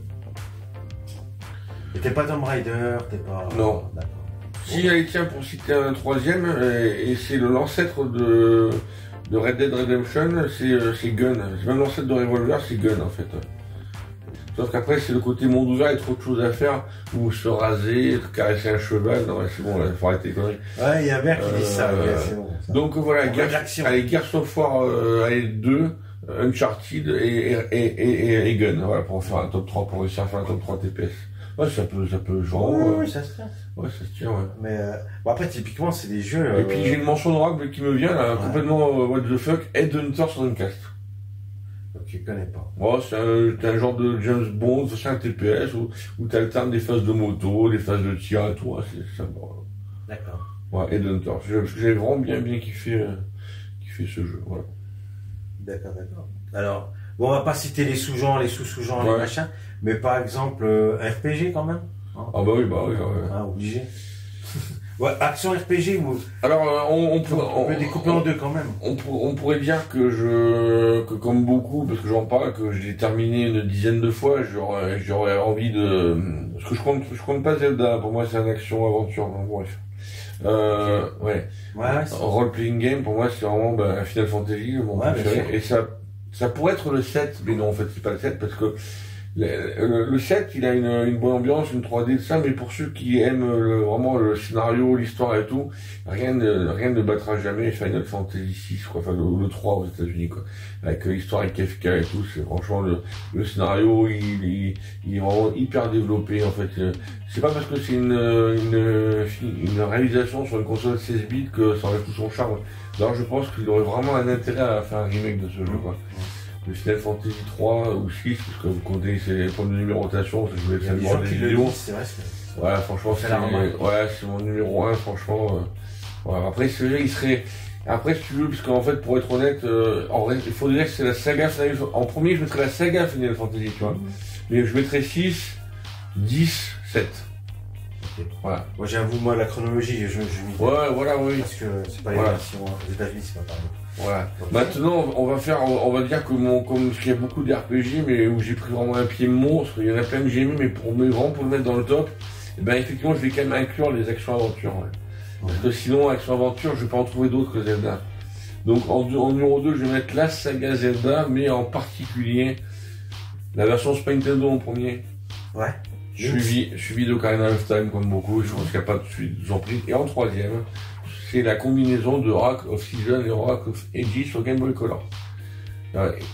Et t'es pas Tomb Raider, t'es pas. Non. D'accord. Si, allez, tiens, pour citer un troisième, et c'est l'ancêtre de Red Dead Redemption, c'est Gun. C'est même l'ancêtre de Revolver, c'est Gun, en fait. Sauf qu'après, c'est le côté monde ouvert, il y a trop de choses à faire, ou se raser, caresser un cheval. Non, c'est bon, il faut arrêter les conneries. Ouais, il y a bien qui dit ça, c'est bon. Ça. Donc voilà, Gears of War 2, Uncharted et Gun. Voilà, pour faire un top 3, pour réussir à faire un top 3 TPS. Ouais, ça peut genre. Oui, ça se tient. Ouais, ça se tient, ouais. Mais bon, après, typiquement, c'est des jeux. Et puis j'ai une mention honorable qui me vient, là, complètement what the fuck, Headhunter sur Dreamcast. Je connais pas. Ouais, c'est un genre de James Bond, c'est un TPS où tu alternes des phases de moto, des phases de tir et tout. C'est ça. D'accord. Ouais, Headhunter. J'ai vraiment bien kiffé ce jeu. Voilà. D'accord. Alors, bon, on va pas citer les sous-genres, les sous-genres, les machins, mais par exemple, RPG quand même. Hein. Ah bah oui. Ah, obligé. Ouais, action RPG ou. Alors, on peut découper en deux quand même. On pourrait dire que comme beaucoup, parce que j'en parle, que je l'ai terminé une dizaine de fois, j'aurais envie de. Parce que je compte pas Zelda, pour moi c'est un action-aventure, donc bref. Ouais. Role-playing game, pour moi c'est vraiment un Final Fantasy, mon préféré. Et ça pourrait être le 7, mais non, en fait c'est pas le 7, parce que le 7, il a une bonne ambiance, une 3D de ça, mais pour ceux qui aiment vraiment le scénario, l'histoire et tout, rien ne battra jamais Final Fantasy 6, quoi, enfin le 3 aux États-Unis, quoi. Avec l'histoire avec Kefka et tout, c'est franchement le scénario, il est vraiment hyper développé, en fait. C'est pas parce que c'est une réalisation sur une console 16 bits que ça enlève tout son charme. Alors je pense qu'il aurait vraiment un intérêt à faire un remake de ce jeu, quoi. Le Final Fantasy 3 ou 6, parce que vous comptez les problèmes de numérotation, je voulais faire des vidéos. C'est vrai, ouais, franchement, c'est mon numéro 1, franchement. Voilà. Après, après, si tu veux, parce qu'en fait, pour être honnête, en vrai, il faudrait que c'est la saga Final Fantasy. En premier, je mettrais la saga Final Fantasy, tu vois. Mais je mettrais 6, 10, 7. Okay. Voilà. Moi, j'avoue, la chronologie, je m'y fais. Ouais, voilà, oui. Parce que c'est pas les versions aux États-Unis, c'est pas pareil. Voilà. Okay. Maintenant, on va dire que comme il y a beaucoup d'RPG, mais où j'ai pris vraiment un pied monstre, il y en a plein que j'ai aimé, mais vraiment pour le mettre dans le top, et ben effectivement, je vais quand même inclure les actions-aventures. Ouais. Parce que sinon, action-aventure, je vais pas en trouver d'autres que Zelda. Donc en numéro 2, je vais mettre la saga Zelda, mais en particulier la version Super Nintendo en premier. Ouais. Suivi de Ocarina of Time comme beaucoup, je pense qu'il n'y a pas de suite, j'en prie. Et en troisième, c'est la combinaison de Rock of Season et Rock of Ages sur Game Boy Color.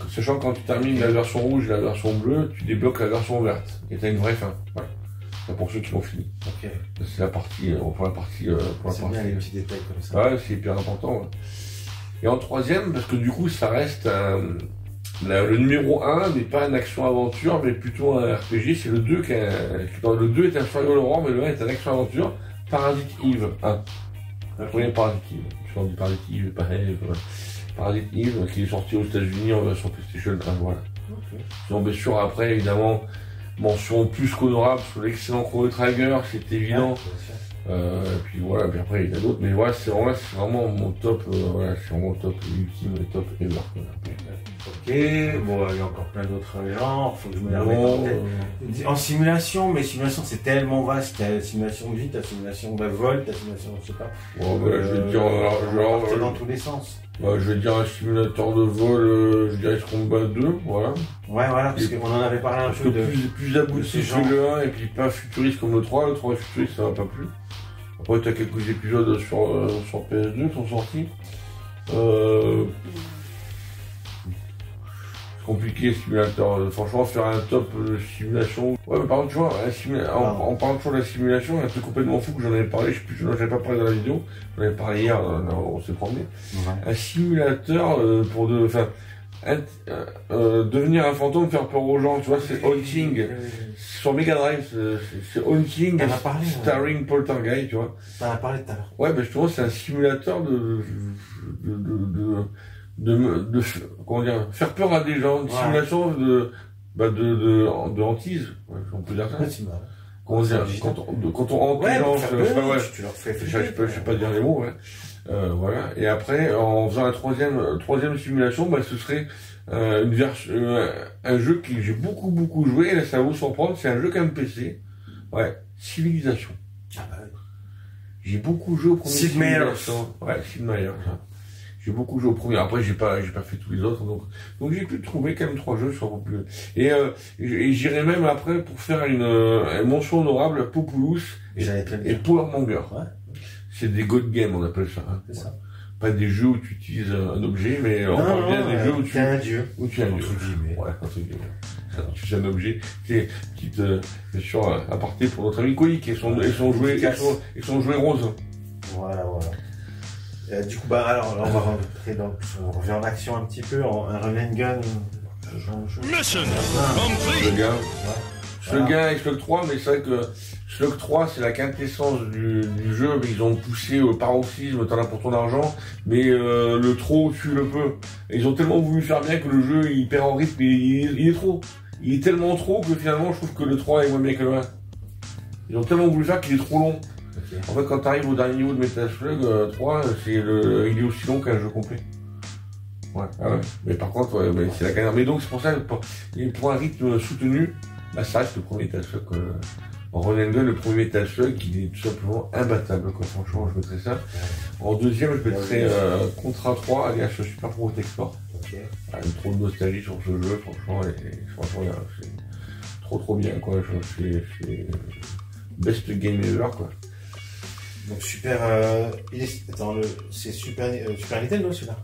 Sachant que quand tu termines la version rouge et la version bleue, tu débloques la version verte. Et tu as une vraie fin. Voilà. C'est pour ceux qui l'ont fini. Ok. C'est la partie, pour la partie. C'est bien les petits détails comme ça. Ouais, c'est hyper important. Ouais. Et en troisième, parce que du coup, ça reste Le numéro 1 n'est pas une action-aventure, mais plutôt un RPG. C'est le 2 le 2 est un survival horror, mais le 1 est un action-aventure. Parasite Eve 1. Le premier Parasite Eve. Je suis dit Parasite Eve, pareil. Parasite Eve, qui est sorti aux États-Unis en version PlayStation 1. Voilà. Okay. Donc, bien sûr, après, évidemment, mention plus qu'honorable sur l'excellent Chrono Trigger, c'est évident. Et puis voilà, puis après il y a d'autres, mais voilà, c'est vraiment mon top, voilà, c'est vraiment le top ultime, le top ever. Ok, bon, il y a encore plein d'autres genres, faut que je me la remette en tête. En simulation, mais simulation c'est tellement vaste, t'as simulation de vie, t'as simulation de vol, t'as simulation, je sais pas. Bon, bah, je vais dire, genre, dans tous les sens. Bah, je vais dire un simulateur de vol, je dirais Combat 2, voilà. Ouais, voilà, parce qu'on en avait parlé un peu de... Plus abouti que le 1, et puis pas futuriste comme le 3 est futuriste, ça m'a pas plu. Après, t'as quelques épisodes sur PS2 qui sont sortis. C'est compliqué, simulateur. Franchement, faire un top simulation. Ouais, mais par contre, tu vois, en parlant toujours de la simulation, il y a un truc complètement fou que j'en avais parlé, j'en avais pas parlé dans la vidéo, j'en avais parlé hier, on s'est promené. Ouais. Un simulateur pour devenir un fantôme, faire peur aux gens, tu vois, c'est Haunting. Sur Mega Drive, c'est Haunting, starring Poltergeist, tu vois. T'en as parlé tout à l'heure. Ouais, ben justement, c'est un simulateur comment dire, faire peur à des gens, une simulation de hantise, on peut dire ça. Comment dire, quand on hante les gens, tu leur fais je sais pas dire les mots, ouais. Voilà. Et après, en faisant la troisième simulation, bah, ce serait un jeu que j'ai beaucoup joué, et là, ça va vous surprendre, c'est un jeu qu'un PC. Ouais. Civilisation. Ah bah oui. J'ai beaucoup joué au premier. Sid Meier's. Ouais, Sid Meier's. J'ai beaucoup joué au premier. Après, j'ai pas fait tous les autres, donc j'ai pu trouver quand même 3 jeux sur Populous. Et j'irai même après pour faire une mention honorable à Populous et Power Monger. Ouais. C'est des God Games, on appelle ça. Hein. C'est ça. Pas des jeux où tu utilises un objet, mais on parle bien des jeux où tu es un dieu. Où tu es un dieu. Ouais, entre guillemets. Tu es un objet. C'est petite, bien sûr, aparté pour notre ami Koïk et son jouet rose. Voilà. Du coup, bah alors, on va rentrer on revient en action un petit peu, un run and gun. Mission Slug 1 et Slug 3, mais c'est vrai que Slug 3 c'est la quintessence du jeu, mais ils ont poussé au paroxysme, t'en as pour ton argent, mais le trop tue le peu. Et ils ont tellement voulu faire bien que le jeu il perd en rythme, il est trop. Il est tellement trop que finalement je trouve que le 3 est moins bien que le 1. Ils ont tellement voulu faire qu'il est trop long. Okay. En fait, quand tu arrives au dernier niveau de Metal Slug 3, il est aussi long qu'un jeu complet. Ouais, ah ouais. Mais par contre, mais c'est la galère. Mais donc c'est pour ça que pour un rythme soutenu, bah, ça reste le premier Metal Slug. En run and gun, le premier Metal Slug, il est tout simplement imbattable. Quoi. Franchement, je mettrais ça. En deuxième, je mettrais Contra 3, alias Super Protector. Okay. Trop de nostalgie sur ce jeu, franchement, c'est trop bien, quoi. C'est best game ever, quoi. Donc super, c'est Super Nintendo celui-là.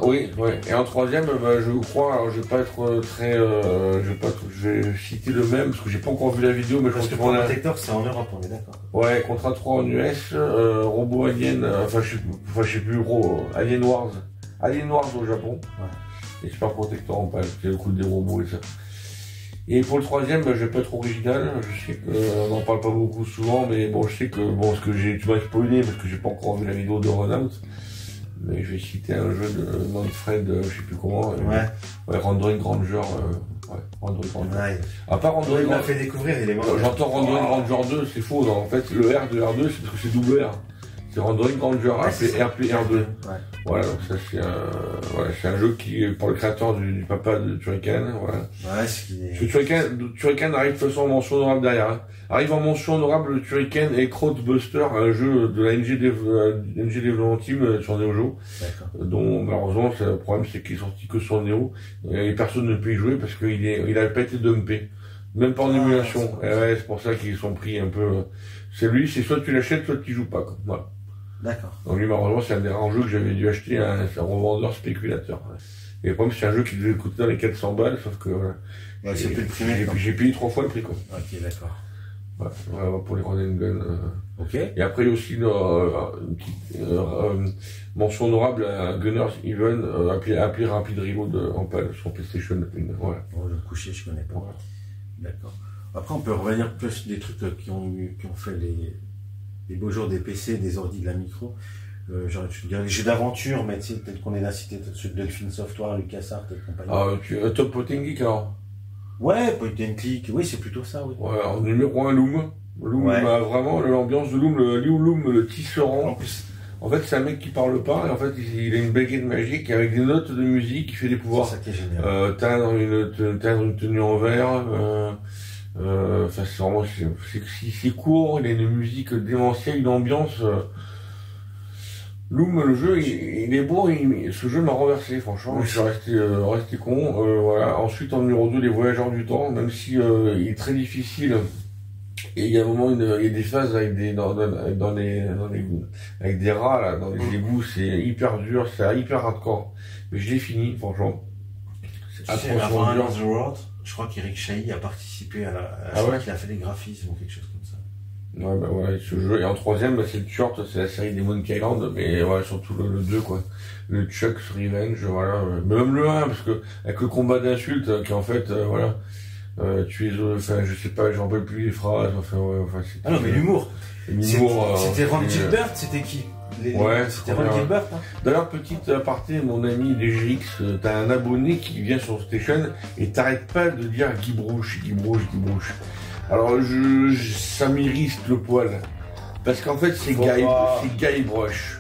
Oui, ouais. Et en troisième, je crois, alors je vais pas être je vais citer le même parce que j'ai pas encore vu la vidéo, mais parce que pour Protector, c'est en Europe, on est d'accord. Ouais, Contra 3 en US, Robot Alien, je sais plus, Alien Wars au Japon. Ouais. Et Super Protector en page, c'est le coup des robots et ça. Et pour le troisième, je vais pas être original. Je sais qu'on n'en parle pas beaucoup souvent, mais bon, je sais que tu m'as spoilé parce que j'ai pas encore vu la vidéo de Runout. Mais je vais citer un jeu de Manfred, je sais plus comment. Rendering Ranger. Rendering Ranger. Ouais. À part Rendering Ranger. Il m'a fait découvrir, il est mort. J'entends Rendering Ranger 2, c'est faux. Non. En fait, le R de R2, c'est parce que c'est double R. C'est Rendering Ranger, RP2. Ouais. Voilà, donc ça c'est un jeu qui est pour le créateur du papa de Turrican. Voilà. Ouais, Turrican arrive de toute façon en mention honorable derrière. Hein. Arrive en mention honorable Turrican et Crowdbuster, un jeu de la NG Development Team sur Neo Geo. Dont malheureusement le problème c'est qu'il est sorti que sur Neo et personne ne peut y jouer parce qu'il avait pas été dumpé. Même pas en émulation. Ouais, c'est pour ça qu'ils sont pris un peu. C'est soit tu l'achètes, soit tu y joues pas. Quoi. Voilà. D'accord. Donc lui, malheureusement, c'est un des rares jeux que j'avais dû acheter à un revendeur spéculateur. Et le problème, c'est un jeu qui devait coûter dans les 400 balles, sauf que c'est plus le prix. J'ai payé 3 fois le prix, quoi. Ok, d'accord. Ouais, pour les run and gun. Ok. Et après, il y a aussi une petite mention honorable à Gunner's Even, appelé Rapid Reload en PAL sur PlayStation 1. Voilà. Bon, je vais me coucher, je connais pas. D'accord. Après, on peut revenir plus des trucs qui ont fait les beaux jours des PC, des ordi, de la micro. J'aurais dû dire les jeux d'aventure, mais tu sais, peut-être qu'on est là cité tout de suite Delphine Software, LucasArts et compagnie. Top Potting Geek alors. Ouais, point and click, oui, c'est plutôt ça, oui. Ouais, en numéro 1, Loom. Loom, vraiment, l'ambiance de Loom, le tisserand. En fait, c'est un mec qui parle pas, et en fait, il a une baguette magique avec des notes de musique, il fait des pouvoirs. C'est ça qui est génial. Teindre une tenue en verre, enfin, c'est vraiment, c'est court, il a une musique démentielle, une ambiance, Loom, le jeu, il est beau, ce jeu m'a renversé, franchement, je suis resté con, voilà. Ensuite, en numéro 2, les voyageurs du temps, même si, il est très difficile, et il y a un moment, il y a des phases avec des rats, là, dans les égouts, c'est hyper dur, c'est hyper hardcore. Mais je l'ai fini, franchement. Avant Another World, je crois qu'Eric Chahi a participé je crois qu'il a fait des graphismes ou quelque chose comme ça. Ouais, bah ouais, ce jeu. Et en troisième, c'est le Short, c'est la série des Monkey Island, mais ouais, surtout le 2, quoi. Le Chuck's Revenge, voilà. Mais même le 1, parce que, avec le combat d'insultes, qui en fait, voilà. Enfin, je sais pas, j'en peux plus les phrases, enfin, ouais, enfin, ah non, mais l'humour. C'était Ron Gilbert, c'était qui? C'était Ron Gilbert, hein. D'ailleurs, petite aparté, mon ami DGX, t'as un abonné qui vient sur Station et t'arrêtes pas de dire Guybrouche. Alors, ça m'irriste le poil. Parce qu'en fait, c'est Guybrush.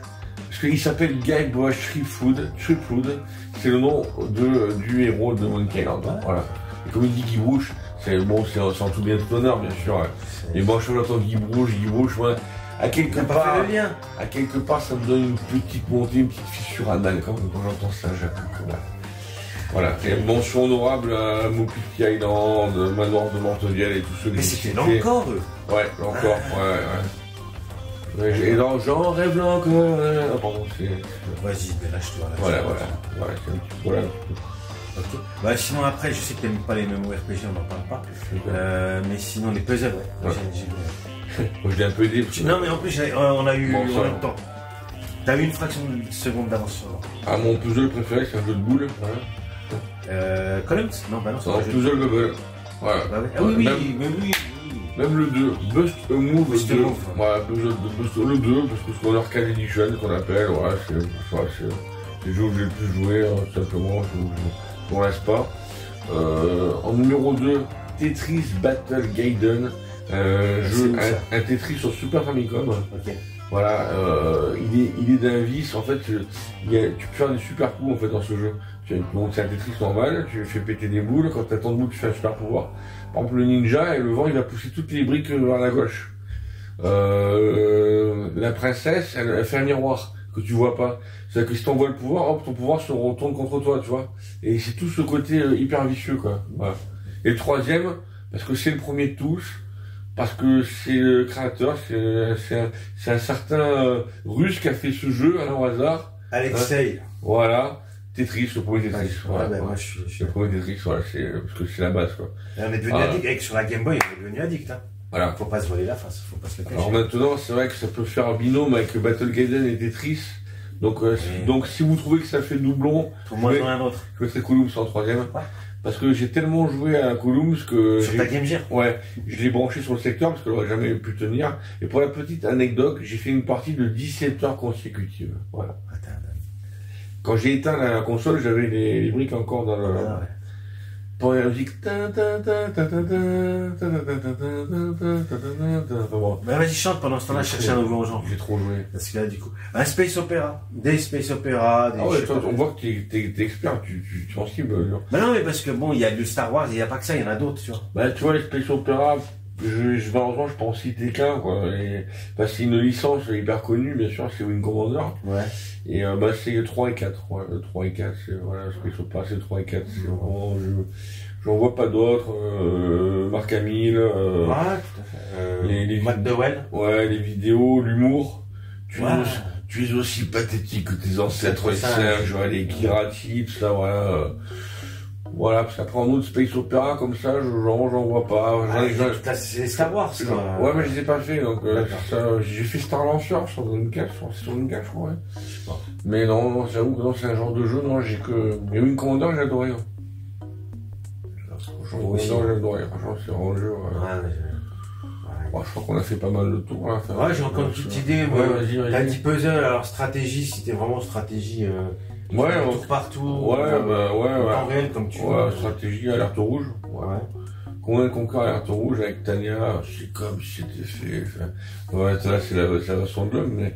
Parce qu'il s'appelle Guybrush Threepwood. C'est le nom du héros de Monkey Island. Voilà. Et comme il dit Guybrouche, c'est en tout bien tout honneur, bien sûr. Ouais. Et moi, je l'entends Guybrouche, ouais. À quelque part, ça me donne une petite montée, une petite fissure anale quand j'entends ça, j'avoue. Voilà. Et mention honorable à Mopiti Island, Manoir de Mortevielle et tous ceux qui... Mais c'était là encore, eux. Ouais, là encore, ouais. Et là, j'en rêve là encore. Ah, pardon, c'est... Vas-y, ben là, je te vois. Voilà, c'est un petit peu là. Ok. Bah, sinon, après, je sais que t'aimes pas les MMORPG, on n'en parle pas. Mais sinon, les puzzles, ouais. Moi, je l'ai un peu aidé. Non, mais en plus, on a eu en même temps. T'as eu une fraction de seconde d'avance sur moi. Ah, mon puzzle préféré, c'est un jeu de boules. Columns? Non, bah non, c'est pas un jeu. Puzzle Bubble. Voilà. Bah, oui. Ah oui, mais oui. Même le 2, Bust a Move, voilà, Bust le 2, parce que c'est mon arcade edition qu'on appelle, voilà, c'est le jeu où j'ai le plus joué, tout simplement, je m'en lasse pas. En numéro 2, Tetris Battle Gaiden, un Tetris sur Super Famicom. Okay. Voilà, il est d'un vice, en fait, tu peux faire des super coups en fait dans ce jeu. Donc c'est un Tetris normal, tu fais péter des boules, quand t'as tant de boules tu fais un super pouvoir. Par exemple le ninja, et le vent il va pousser toutes les briques vers la gauche. La princesse, elle fait un miroir que tu vois pas. C'est-à-dire que si t'envoies le pouvoir, hop, ton pouvoir se retourne contre toi, tu vois. Et c'est tout ce côté hyper vicieux, quoi. Voilà. Et le troisième, parce que c'est le premier de tous, parce que c'est le créateur, c'est un certain russe qui a fait ce jeu à au hasard. Alexei. Voilà. Tetris, le premier Tetris. Voilà. Ouais, moi, je suis le premier Tetris, voilà, parce que c'est la base, quoi. Et on est devenu addict, sur la Game Boy, on est devenu addict, hein. Voilà. Faut pas se voler la face, faut pas se le cacher. Alors maintenant, c'est vrai que ça peut faire un binôme avec Battle Gaiden et Tetris. Donc, donc si vous trouvez que ça fait doublon, pour moi, j'en ai un autre. Je mettrai Columns en troisième. Ouais. Parce que j'ai tellement joué à Columns que... Sur ta Game Gear? Ouais. Je l'ai branché sur le secteur parce que j'aurais jamais pu tenir. Et pour la petite anecdote, j'ai fait une partie de 17 heures consécutives. Voilà. Quand j'ai éteint la console, j'avais les briques encore dans le... Ah, ouais. Pour la musique... Enfin, bon. Bah vas-y, chante pendant ce temps-là, chercher un nouveau genre. J'ai trop joué. Parce que là, du coup... Un space opéra. Des space opéra. Ah ouais, toi, on voit que t'es expert, tu en cibles. Bah non, mais parce que bon, il y a du Star Wars, il n'y a pas que ça, il y en a d'autres, tu vois. Bah tu vois, les space opéra... malheureusement, je peux en citer qu'un, quoi. Parce que c'est une licence hyper connue, bien sûr, c'est Wing Commander. Ouais. Et bah c'est 3 et 4. Ouais, 3 et 4, c'est voilà, Space Opera, c'est 3 et 4. C'est vraiment, j'en vois pas d'autres. Marc Hamill. Ouais, tout à fait. Les McDowell. Ouais, les vidéos, l'humour. Tu es aussi pathétique que tes ancêtres, les singes, les Kirati, tout ça, voilà. Voilà, parce qu'après en autre Space Opera, comme ça, j'en vois pas. C'est Star Wars, quoi. Ouais, mais je les ai pas fait, donc j'ai fait Star Lancer sur Dreamcast, je crois, ouais. Je sais pas. Mais non, j'avoue que non, c'est un genre de jeu, non, j'ai que... Mais Wing Commander, j'ai adoré. J'ai adoré, franchement, c'est vraiment le jeu. Ouais, je crois qu'on a fait pas mal de tours là. Ouais, j'ai encore une petite idée. Ouais, t'as dit puzzle, alors stratégie, si t'es vraiment stratégie. Tour partout. En réel, comme tu veux. Ouais, stratégie, alerte rouge. Ouais. Combien de conquêtes alerte rouge avec Tania, c'est comme si c'était fait. Ouais, là, c'est la version de l'homme, mais.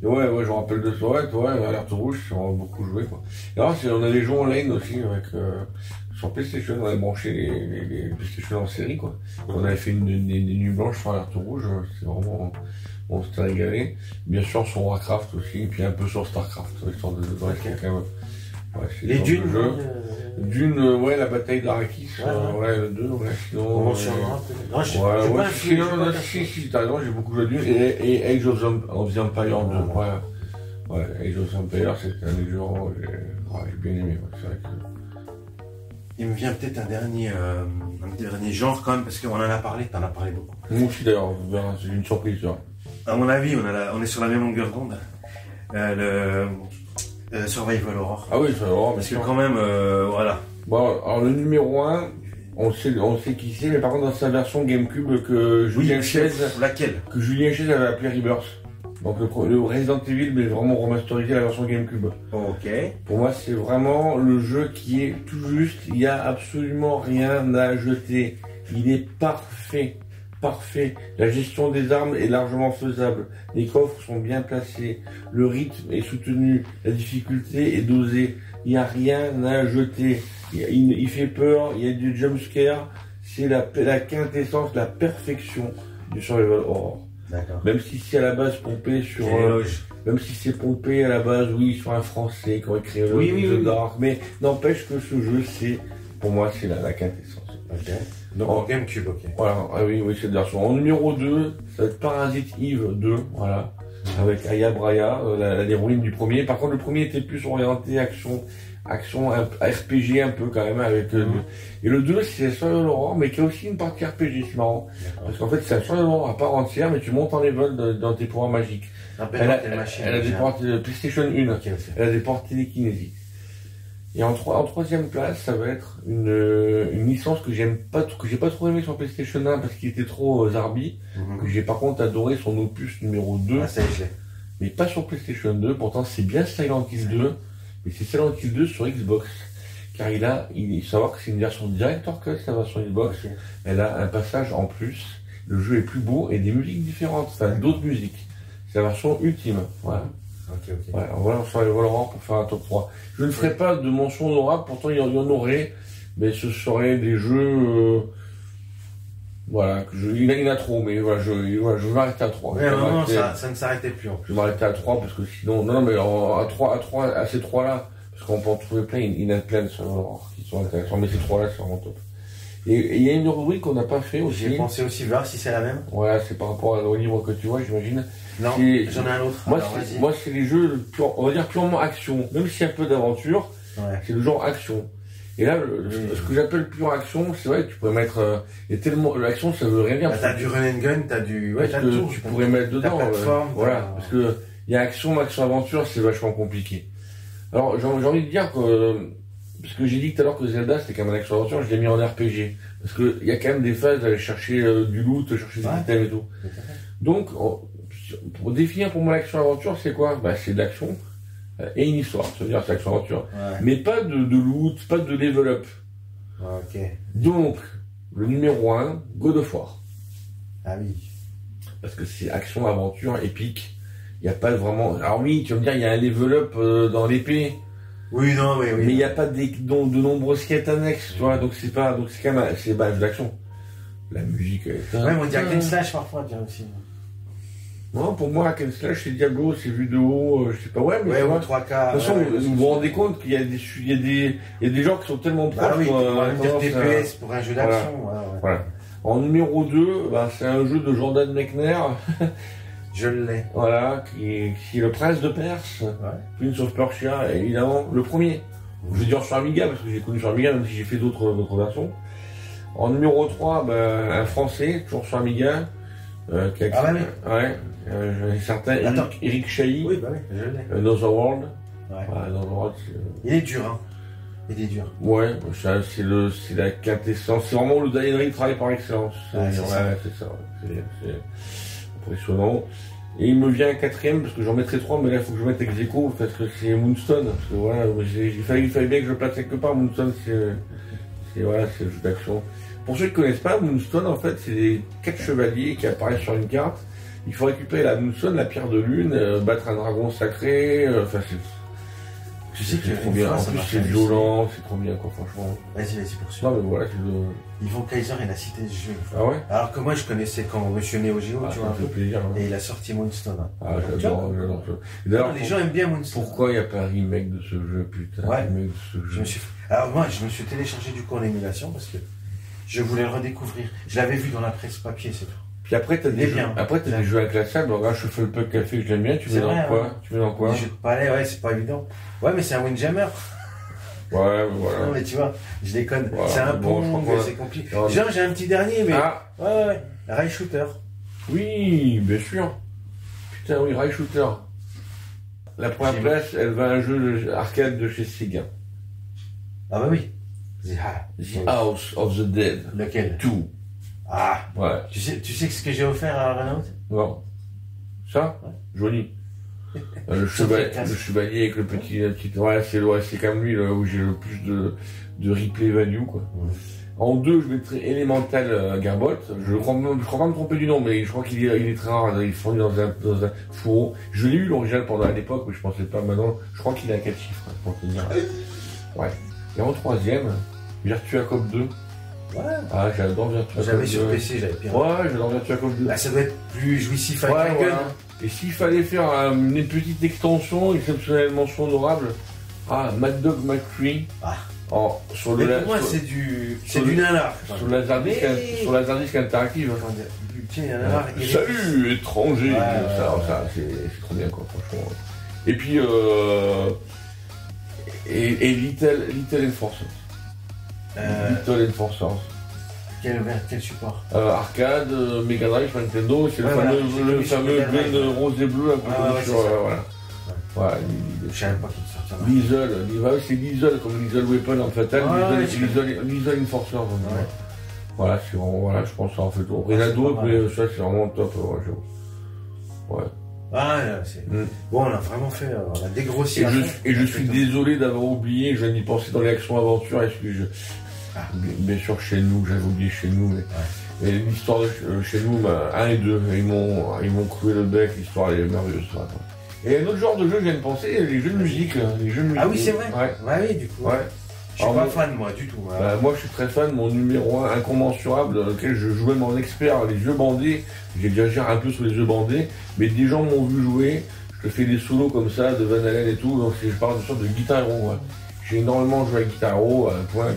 Ouais, je me rappelle de ça. Ouais, alerte rouge, c'est vraiment beaucoup joué, quoi. Et alors, on a des jeux online aussi avec. Sur PlayStation, on avait branché les PlayStation en série, quoi. On avait fait des nuits blanches sur Alerte Rouge, c'est vraiment, on s'était régalé. Bien sûr, sur Warcraft aussi, et puis un peu sur Starcraft, histoire de rester quand même. Ouais, les Dunes, Dune, ouais, la bataille d'Arrakis, le 2, ouais, sinon. Si, t'as raison, j'ai beaucoup joué à Dune, et Age of the Empire 2, ouais, Age of the Empire, c'était un des jeux, j'ai bien aimé, c'est vrai que. Il me vient peut-être un dernier genre quand même, parce qu'on en a parlé, t'en as parlé beaucoup. Moi aussi d'ailleurs, c'est une surprise. Ça. À mon avis, on est sur la même longueur d'onde. Le Survival Horror. Ah oui, Survival Horror. Parce que quand même, voilà. Bon, alors le numéro 1, on sait qui c'est, mais par contre dans sa version GameCube que Julien Chaise... Laquelle ? Que Julien Chaise avait appelé Rebirth. Donc le Resident Evil, mais vraiment remasterisé la version GameCube. Ok. Pour moi, c'est vraiment le jeu qui est tout juste. Il n'y a absolument rien à jeter. Il est parfait. La gestion des armes est largement faisable. Les coffres sont bien placés. Le rythme est soutenu. La difficulté est dosée. Il n'y a rien à jeter. Il fait peur. Il y a du jumpscare. C'est la quintessence, la perfection du survival horror. D'accord. Même si c'est à la base pompé sur... même si c'est pompé à la base, sur un français qui aurait créé le jeu d'art. Mais n'empêche que ce jeu, pour moi, c'est la quintessence. Ok. Donc en GameCube, ok. Voilà, oui, cette version. En numéro 2, ça va être Parasite Eve 2, voilà. Avec Aya Braya, l'héroïne du premier. Par contre, le premier était plus orienté action RPG un peu quand même avec et le 2 c'est Survival Horror mais qui a aussi une partie RPG, c'est marrant parce qu'en fait c'est un Survival Horror à part entière mais tu montes en level dans tes pouvoirs magiques. Elle a des portes de PlayStation 1, elle a des portes télékinésiques. Et en troisième place ça va être une licence que j'ai pas trop aimé sur PlayStation 1 parce qu'il était trop zarbi, que j'ai par contre adoré son opus numéro 2 mais pas sur PlayStation 2, pourtant c'est bien Silent Hill 2. Mais c'est Silent Hill 2 sur Xbox, car il faut savoir que c'est une version Director's Cut, la version Xbox, elle a un passage en plus, le jeu est plus beau et des musiques différentes, d'autres musiques. C'est la version ultime, voilà. Voilà, on va sur les Valorant pour faire un top 3. Je ne ferai pas de mention honorable, pourtant il y en aurait, mais ce seraient des jeux, il y en a trop, mais je vais m'arrêter à 3. Non, ça ne s'arrêtait plus. Je vais m'arrêter à 3 parce que sinon, mais à ces 3-là, parce qu'on peut en trouver plein, il y en a plein qui sont intéressants, mais ces 3-là, c'est vraiment top. Et il y a une rubrique qu'on n'a pas fait aussi. J'ai pensé aussi voir si c'est la même. Voilà, c'est par rapport au livre que tu vois, j'imagine. Non, j'en ai un autre. Moi, c'est les jeux, on va dire purement action, même s'il y a un peu d'aventure, c'est le genre action. Et là, ce que j'appelle pure action, c'est vrai que tu pourrais mettre, l'action, ça veut rien dire. T'as du run and gun, t'as du, t'as tout. Tu pourrais mettre dedans, parce que, il y a action, aventure, c'est vachement compliqué. Alors, j'ai envie de dire que, parce que j'ai dit tout à l'heure que Zelda, c'était quand même un action aventure, je l'ai mis en RPG. Parce que, il y a quand même des phases d'aller chercher du loot, chercher des items et tout. Donc, pour définir pour moi l'action aventure, c'est quoi? C'est de l'action. Et une histoire, c'est-à-dire c'est action-aventure. Mais pas de loot, pas de level up. Ok. Donc, le numéro 1, God of War. Ah oui. Parce que c'est action-aventure épique. Il n'y a pas vraiment... Alors oui, tu vas me dire, il y a un level up dans l'épée. Oui. Mais il n'y a pas de nombreuses quêtes annexes, tu vois. Donc c'est quand même... C'est base d'action. La musique... on dit hack and slash parfois, bien aussi. Non, pour moi, hack and slash, c'est Diablo, c'est vu de haut, je sais pas, mais... Ouais, 3K. De toute façon, vous vous rendez compte qu'il y a des gens qui sont tellement proches... on va dire TPS pour un jeu d'action. Voilà. En numéro 2, c'est un jeu de Jordan Mechner. Je l'ai. Voilà, qui est le prince de Perse. Prince of Persia, évidemment, le premier. Je veux dire sur Amiga, parce que j'ai connu sur Amiga, même si j'ai fait d'autres versions. En numéro 3, un Français, toujours sur Amiga, qui a... Ah ouais, un certain Eric Chahi. Oui, bah oui, je l'ai. Another World. Ouais. Another World, il est dur, hein. Il est dur. Ouais, c'est la quintessence. C'est vraiment le dernier travail par excellence. C'est ça. C'est impressionnant. Et il me vient un quatrième, parce que j'en mettrais 3, mais là, il faut que je mette ex aequo, parce que c'est Moonstone. Parce que voilà, il fallait bien que je le place quelque part. Moonstone, c'est le jeu d'action. Pour ceux qui ne connaissent pas, Moonstone, en fait, c'est les 4 chevaliers qui apparaissent sur une carte. Il faut récupérer la Moonstone, la pierre de lune, battre un dragon sacré, enfin, tu sais que c'est trop bien. En plus, c'est violent, c'est trop bien, quoi, franchement. Vas-y, poursuis. Non, mais voilà, c'est le... Yvon Kaiser, il a cité ce jeu. Ah ouais? Alors que moi, je connaissais quand Monsieur Neo Geo, tu vois. Ça fait plaisir, hein. Et il a sorti Moonstone. Hein. Ah, j'adore. D'ailleurs, les gens aiment bien Moonstone. Pourquoi il n'y a pas un remake de ce jeu, putain? Ouais. Remake de ce jeu. Alors moi, je me suis téléchargé du coup en émulation parce que je voulais le redécouvrir. Je l'avais vu dans la presse papier, c'est tout. Puis après, t'as des jeux inclassables. Regarde, je fais le Puck Café, je l'aime bien. Tu mets dans quoi? Hein. Tu mets dans quoi? Des jeux de palais, ouais, c'est pas évident. Ouais, mais c'est un Windjammer. Ouais, voilà. Non, mais tu vois, je déconne. Voilà. C'est un bon, c'est compliqué. Genre, j'ai un petit dernier, mais. Ah. Ouais. Rail Shooter. Oui, bien sûr. Putain, oui, Rail Shooter. La première place, elle va à un jeu arcade de chez Sega. Ah bah oui. The House of the Dead. Lequel? 2. Ah. Ouais. Tu sais ce que j'ai offert à Renault? Non. Ça? Ouais. Joli. Le chevalier avec le petit, ouais, c'est comme lui, là, où j'ai le plus de replay value, quoi. En 2, je mettrais Elemental Garbot. Je crois pas me tromper du nom, mais je crois qu'il est très rare. Il est fourni dans un fourreau. Je l'ai eu l'original pendant à l'époque, mais je pensais pas maintenant. Je crois qu'il est à 4 chiffres, pour te dire. Ouais. Et en 3e, Virtua Cop 2. Ouais. Ah, j'adore Virtua Cop 2. J'avais sur PC, j'avais pire. Ouais, j'adore Virtua Cop 2. Bah, ça doit être plus jouissif avec un gun. Voilà. Et s'il fallait faire une petite extension, exceptionnellement honorable, Mad Dog McCree. Pour moi, c'est du nanar. Sur Laserdisc interactive. Salut, étranger. Ça, c'est trop bien, quoi, franchement. Et puis, et Little Enforcers. Little Enforcers. Quel support? Arcade, Mega Drive, Nintendo, c'est le fameux gun rose et bleu un peu sur. Voilà. Je savais pas qu'il sortait. C'est Liesel, comme Liesel Weapon en fait. Liesel Enforcer. Voilà, c'est vraiment, voilà, je pense que ça en fait tout. Il y en a d'autres, mais ça c'est vraiment top. Ouais. Bon, on a vraiment fait, on a dégrossi. Et je suis désolé d'avoir oublié, je viens d'y penser dans les actions aventure, bien sûr, chez nous, j'avais oublié chez nous, mais l'histoire de chez nous, 1 et 2, ils m'ont cloué le bec, l'histoire elle est merveilleuse. Et un autre genre de jeu, je viens de penser, les jeux de musique. Ah oui, c'est vrai. Ouais, oui, du coup. Ouais. Je suis pas fan, moi, du tout. Moi, je suis très fan, mon numéro 1 incommensurable, dans lequel je jouais mon expert, les yeux bandés. J'exagère un peu sur les yeux bandés, mais des gens m'ont vu jouer. Je fais des solos comme ça, de Van Halen et tout, donc je parle de sorte de Guitar Hero. Ouais. J'ai énormément joué à Guitar Hero, à un point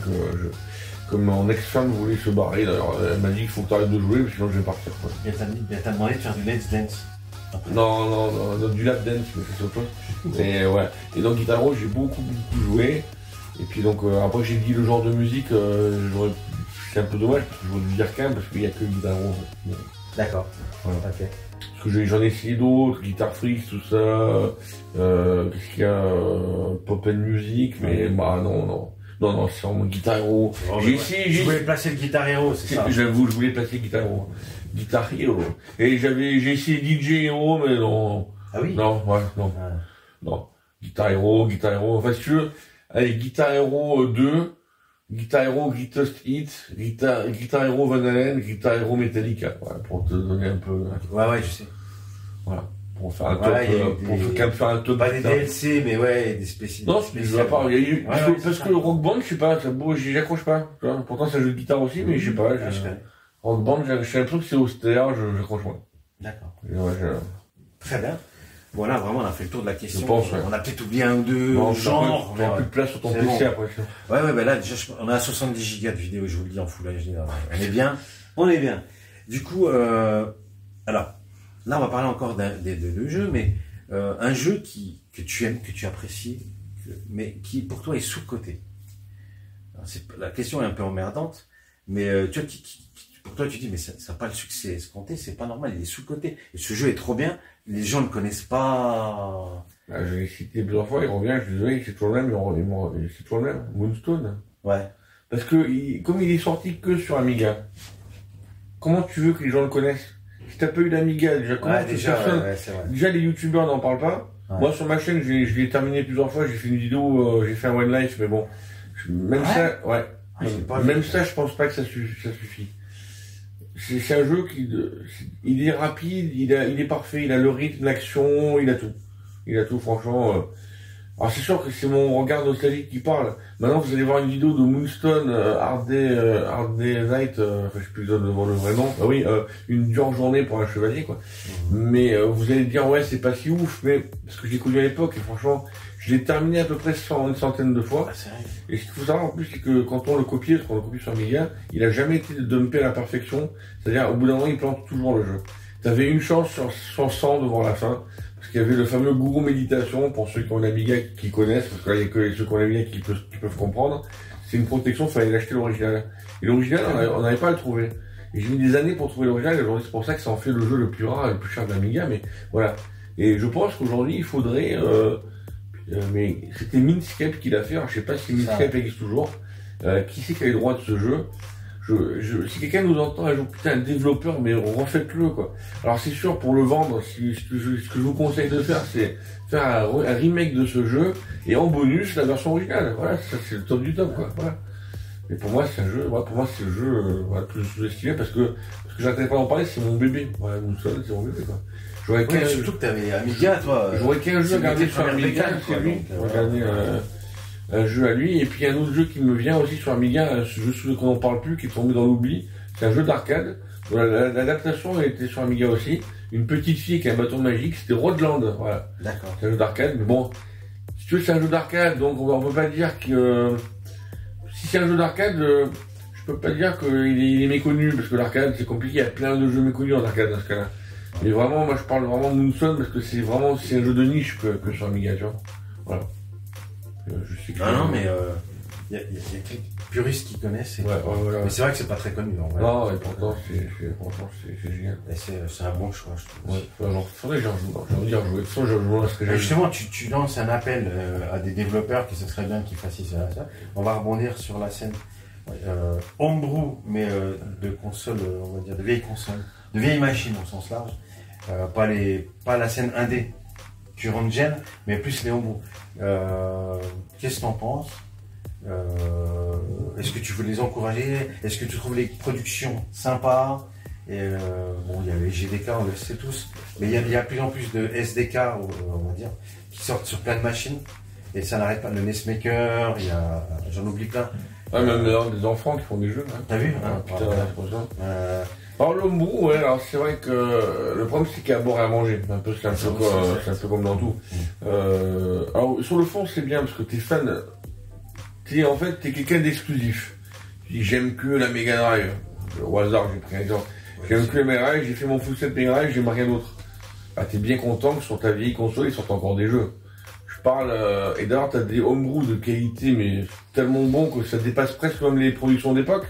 que mon ex-femme voulait se barrer. D'ailleurs, elle m'a dit qu'il faut que tu arrêtes de jouer, sinon je vais partir. Quoi. Et t'as demandé de faire du Let's Dance. Non, du lap dance, mais c'est autre chose. Et ouais. Et donc Guitar Hero, j'ai beaucoup joué. Et puis donc après j'ai dit le genre de musique, c'est un peu dommage parce que je veux dire qu'un parce qu'il n'y a que Guitar Hero. D'accord. Voilà. Ok. Parce que j'en ai essayé d'autres, Guitar Freaks, tout ça. Qu'est-ce qu'il y a, Pop and Music, mais non, c'est vraiment Guitar Hero. Je voulais placer le Guitar Hero, c'est ça. J'avoue, je voulais placer Guitar Hero. Guitar Hero. Et j'ai essayé DJ Hero, mais non. Ah oui? Non. Non. Guitar Hero. Enfin, si tu veux, allez, Guitar Hero 2, Guitar Hero Greatest Hits, Guitar Hero Van Halen, Guitar Hero Metallica. Voilà, pour te donner un peu. Ouais, je sais. Voilà. Pour faire un top, faire un top. Pas des DLC, mais des spécifiques. Non, je veux pas. Parce que le Rock Band, je sais pas, j'accroche pas. Pourtant, c'est un jeu de guitare aussi, mais je sais pas. Rock Band, j'ai l'impression que c'est austère, j'accroche moins. D'accord. Très bien. Voilà, vraiment, on a fait le tour de la question. Je pense, on a peut-être oublié un ou deux genres. On a plus de place sur ton PC après. Ouais, là, déjà, on a 70 gigas de vidéo, je vous le dis, en Full HD. On est bien. Du coup, alors, là, on va parler encore de jeux, mais un jeu que tu aimes, que tu apprécies, mais qui pour toi est sous-coté. La question est un peu emmerdante, mais tu vois, pour toi tu dis mais ça n'a pas le succès escompté, c'est pas normal, il est sous-coté. Et ce jeu est trop bien, les gens ne le connaissent pas. Je l'ai cité plusieurs fois, il revient, je suis désolé, c'est toujours le même, c'est toujours le même, Moonstone. Ouais. Parce que comme il est sorti que sur Amiga, comment tu veux que les gens le connaissent? Si t'as pas eu d'Amiga, déjà les youtubeurs n'en parlent pas. Ouais. Moi sur ma chaîne, je l'ai terminé plusieurs fois, j'ai fait une vidéo, j'ai fait un one life, mais bon, même ça, je pense pas que ça suffit. C'est un jeu il est rapide, il est parfait, il a le rythme, l'action, il a tout, franchement. Alors c'est sûr que c'est mon regard nostalgique qui parle. Maintenant vous allez voir une vidéo de Moonstone, Hard Day Night, je sais plus devant le vrai nom. Une dure journée pour un chevalier quoi. Mais vous allez dire ouais c'est pas si ouf, mais parce que j'ai connu à l'époque et franchement je l'ai terminé à peu près une centaine de fois. Et ce qu'il faut savoir en plus c'est que quand on le copie sur Amiga, il a jamais été dumpé à la perfection. C'est-à-dire au bout d'un moment il plante toujours le jeu. T'avais une chance sur 100 devant la fin. Parce qu'il y avait le fameux gourou méditation, pour ceux qui ont l'Amiga qui connaissent, parce qu'il n'y a que ceux qui ont l'Amiga qui peuvent comprendre. C'est une protection, il fallait l'acheter l'original. Et l'original, on n'avait pas à le trouver. Et j'ai mis des années pour trouver l'original, et aujourd'hui c'est pour ça que ça en fait le jeu le plus rare et le plus cher de l'Amiga, mais voilà. Et je pense qu'aujourd'hui, il faudrait, mais c'était Minscape qui l'a fait, alors je sais pas si Minscape existe toujours, qui c'est qui a les droits de ce jeu? Si quelqu'un nous entend un jour, putain, un développeur, mais refaites-le, quoi. Alors, c'est sûr, pour le vendre, ce que je vous conseille de faire, c'est faire un remake de ce jeu, et en bonus, la version originale. Voilà, ça, c'est le top du top, quoi. Voilà. Mais pour moi, c'est un jeu, pour moi, c'est le jeu, que je sous-estimais, parce que j'arrêtais pas d'en parler, c'est mon bébé. Voilà, Moonstone, c'est mon bébé, quoi. Surtout que t'avais Amiga, toi. J'aurais qu'un jeu à regarder sur Amiga, c'est lui. Regardez, un jeu à lui, et puis un autre jeu qui me vient aussi sur Amiga, un jeu qu'on n'en parle plus, qui est tombé dans l'oubli, c'est un jeu d'arcade. L'adaptation était sur Amiga aussi. Une petite fille qui a un bâton magique, c'était Roadland, voilà. D'accord. C'est un jeu d'arcade, mais bon, si tu veux, c'est un jeu d'arcade, donc on peut pas dire que si c'est un jeu d'arcade, je peux pas dire qu'il est méconnu, parce que l'arcade c'est compliqué, il y a plein de jeux méconnus en arcade dans ce cas-là. Mais vraiment, moi je parle vraiment de Moonstone parce que c'est un jeu de niche que sur Amiga, tu vois. Voilà. Je sais que mais il y a quelques puristes qui connaissent. Voilà. Mais c'est vrai que c'est pas très connu. En vrai. Non, et pourtant c'est génial. C'est un bon choix, je trouve. Ouais. Faudrait jouer. Justement, tu lances un appel à des développeurs qui ce serait bien qu'ils fassent ça. On va rebondir sur la scène homebrew, mais de consoles, on va dire de vieilles consoles, de vieilles machines au sens large. Pas la scène indé. Current gen, mais plus les homebrew. Qu'est-ce que t'en penses? Est-ce que tu veux les encourager? Est-ce que tu trouves les productions sympas? Et bon, il y a les GDK, on le sait tous, mais il y a de plus en plus de SDK, on va dire, qui sortent sur plein de machines, et ça n'arrête pas. Le NESmaker, j'en oublie plein. Ouais, même des enfants qui font des jeux. Hein. T'as vu? Alors l'homebrew, ouais, alors c'est vrai que le problème c'est qu'il y a à boire et à manger. C'est un peu comme dans tout. Alors sur le fond c'est bien parce que t'es fan, t'es quelqu'un d'exclusif. Tu dis j'aime que la Mega Drive. Au hasard j'ai pris un exemple. J'aime que la Mega Drive, j'ai fait mon full set Mega Drive, j'aime rien d'autre. Ah t'es bien content que sur ta vieille console ils sortent encore des jeux. Je parle, et d'ailleurs t'as des homebrew de qualité mais tellement bon que ça dépasse presque même les productions d'époque.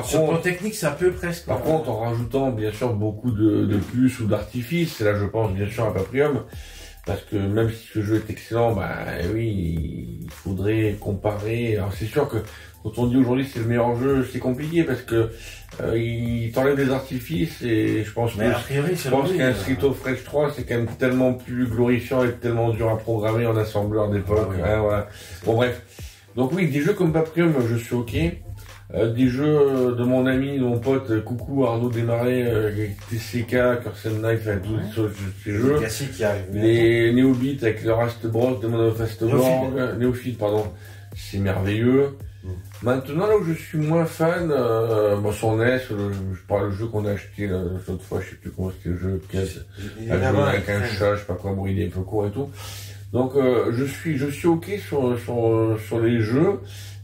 Sur le plan technique, ça peut presque. Par contre, en rajoutant bien sûr beaucoup de puces ou d'artifices, et là je pense bien sûr à Paprium, parce que même si ce jeu est excellent, oui, il faudrait comparer. Alors c'est sûr que quand on dit aujourd'hui c'est le meilleur jeu, c'est compliqué parce que il t'enlève des artifices et je pense qu'un Street of Rage 3 c'est quand même tellement plus glorifiant et tellement dur à programmer en assembleur d'époque. Voilà. Bon bref. Donc oui, des jeux comme Paprium, je suis ok. Des jeux de mon ami, de mon pote, coucou Arnaud Desmarais, TCK, Curse and Knife, tous ces jeux. Les Néophytes avec le Rastbrock, Demon of Fastborg, Néophyte, pardon, c'est merveilleux. Maintenant, là où je suis moins fan, sur NES, je parle du jeu qu'on a acheté l'autre fois, je sais plus comment c'était le jeu, avec un chat, je sais pas quoi, bon, il est un peu court et tout. Donc, je suis ok sur les jeux.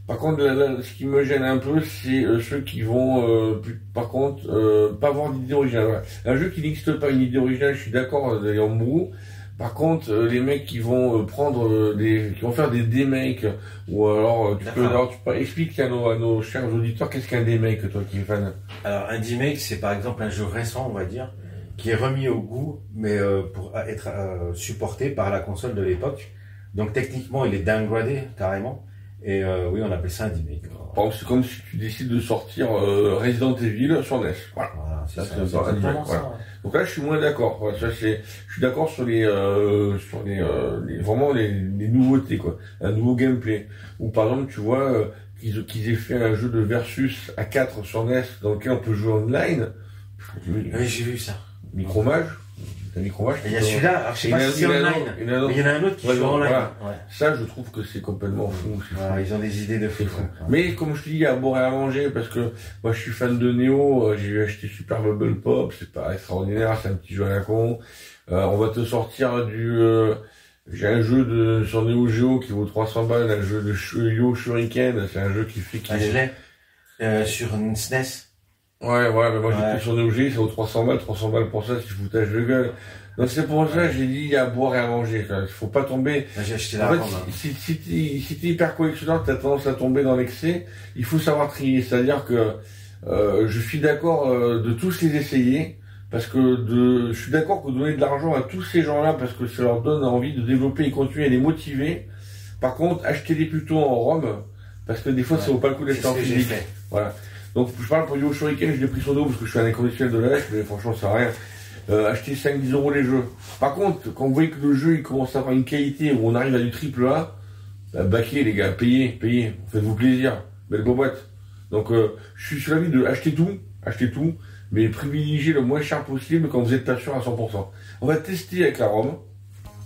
Par contre, ce qui me gêne un peu, c'est ceux qui vont, par contre, pas avoir d'idée originale. Voilà. Un jeu qui n'existe pas une idée originale, je suis d'accord, d'ailleurs, Homebrew. Par contre, les mecs qui vont prendre qui vont faire des demakes, ou alors tu peux expliquer à nos chers auditeurs qu'est-ce qu'un demake, toi qui es fan. Alors un demake, c'est par exemple un jeu récent, on va dire, qui est remis au goût, mais pour être supporté par la console de l'époque. Donc techniquement, il est downgradé carrément. Et oui, on appelle ça un remake. Par exemple, c'est comme si tu décides de sortir Resident Evil sur NES. Voilà, c'est ça. Un remake, voilà. Donc là, je suis moins d'accord. Voilà, je suis d'accord sur vraiment les nouveautés, quoi. Un nouveau gameplay. Ou par exemple, tu vois, qu'ils aient fait un jeu de versus à 4 sur NES dans lequel on peut jouer online. Oui, j'ai vu ça. Micromage. Il y a celui-là, alors je sais pas si c'est online, mais il y en a un autre qui joue online. Voilà. Ouais. Ça, je trouve que c'est complètement fou. Ils ont des idées de fou. Mais comme je te dis, il y a à boire et à manger, parce que moi je suis fan de Neo, j'ai acheté Super Bubble Pop, c'est pas extraordinaire, c'est un petit jeu à la con. On va te sortir j'ai un jeu sur Neo Geo qui vaut 300 balles, un jeu de Yo Shuriken, c'est un jeu qui fait je l'ai, sur une SNES. Ouais, mais moi j'ai pris sur Neo Geo, ça vaut 300 balles pour ça, c'est foutage de gueule. Donc c'est pour ça que j'ai dit, il y a à boire et à manger, quoi. Il faut pas tomber. J'ai acheté en fait, si t'es hyper collectionneur, t'as tendance à tomber dans l'excès, il faut savoir trier. C'est-à-dire que, je suis d'accord, de tous les essayer, parce que je suis d'accord que donner de l'argent à tous ces gens-là, parce que ça leur donne envie de développer et continuer à les motiver. Par contre, achetez-les plutôt en ROM, parce que des fois, ça vaut pas le coup d'acheter en physique. Voilà. Donc, je parle pour Yo Shuriken, je l'ai pris sur dos parce que je suis un inconditionnel de la H, mais franchement, ça sert à rien. Acheter 5-10 € les jeux. Par contre, quand vous voyez que le jeu, il commence à avoir une qualité où on arrive à du triple A, baquez, les gars, payez, faites-vous plaisir. Belle boîte. Donc, je suis sur l'avis de acheter tout, mais privilégier le moins cher possible quand vous êtes pas sûr à 100%. On va tester avec la ROM.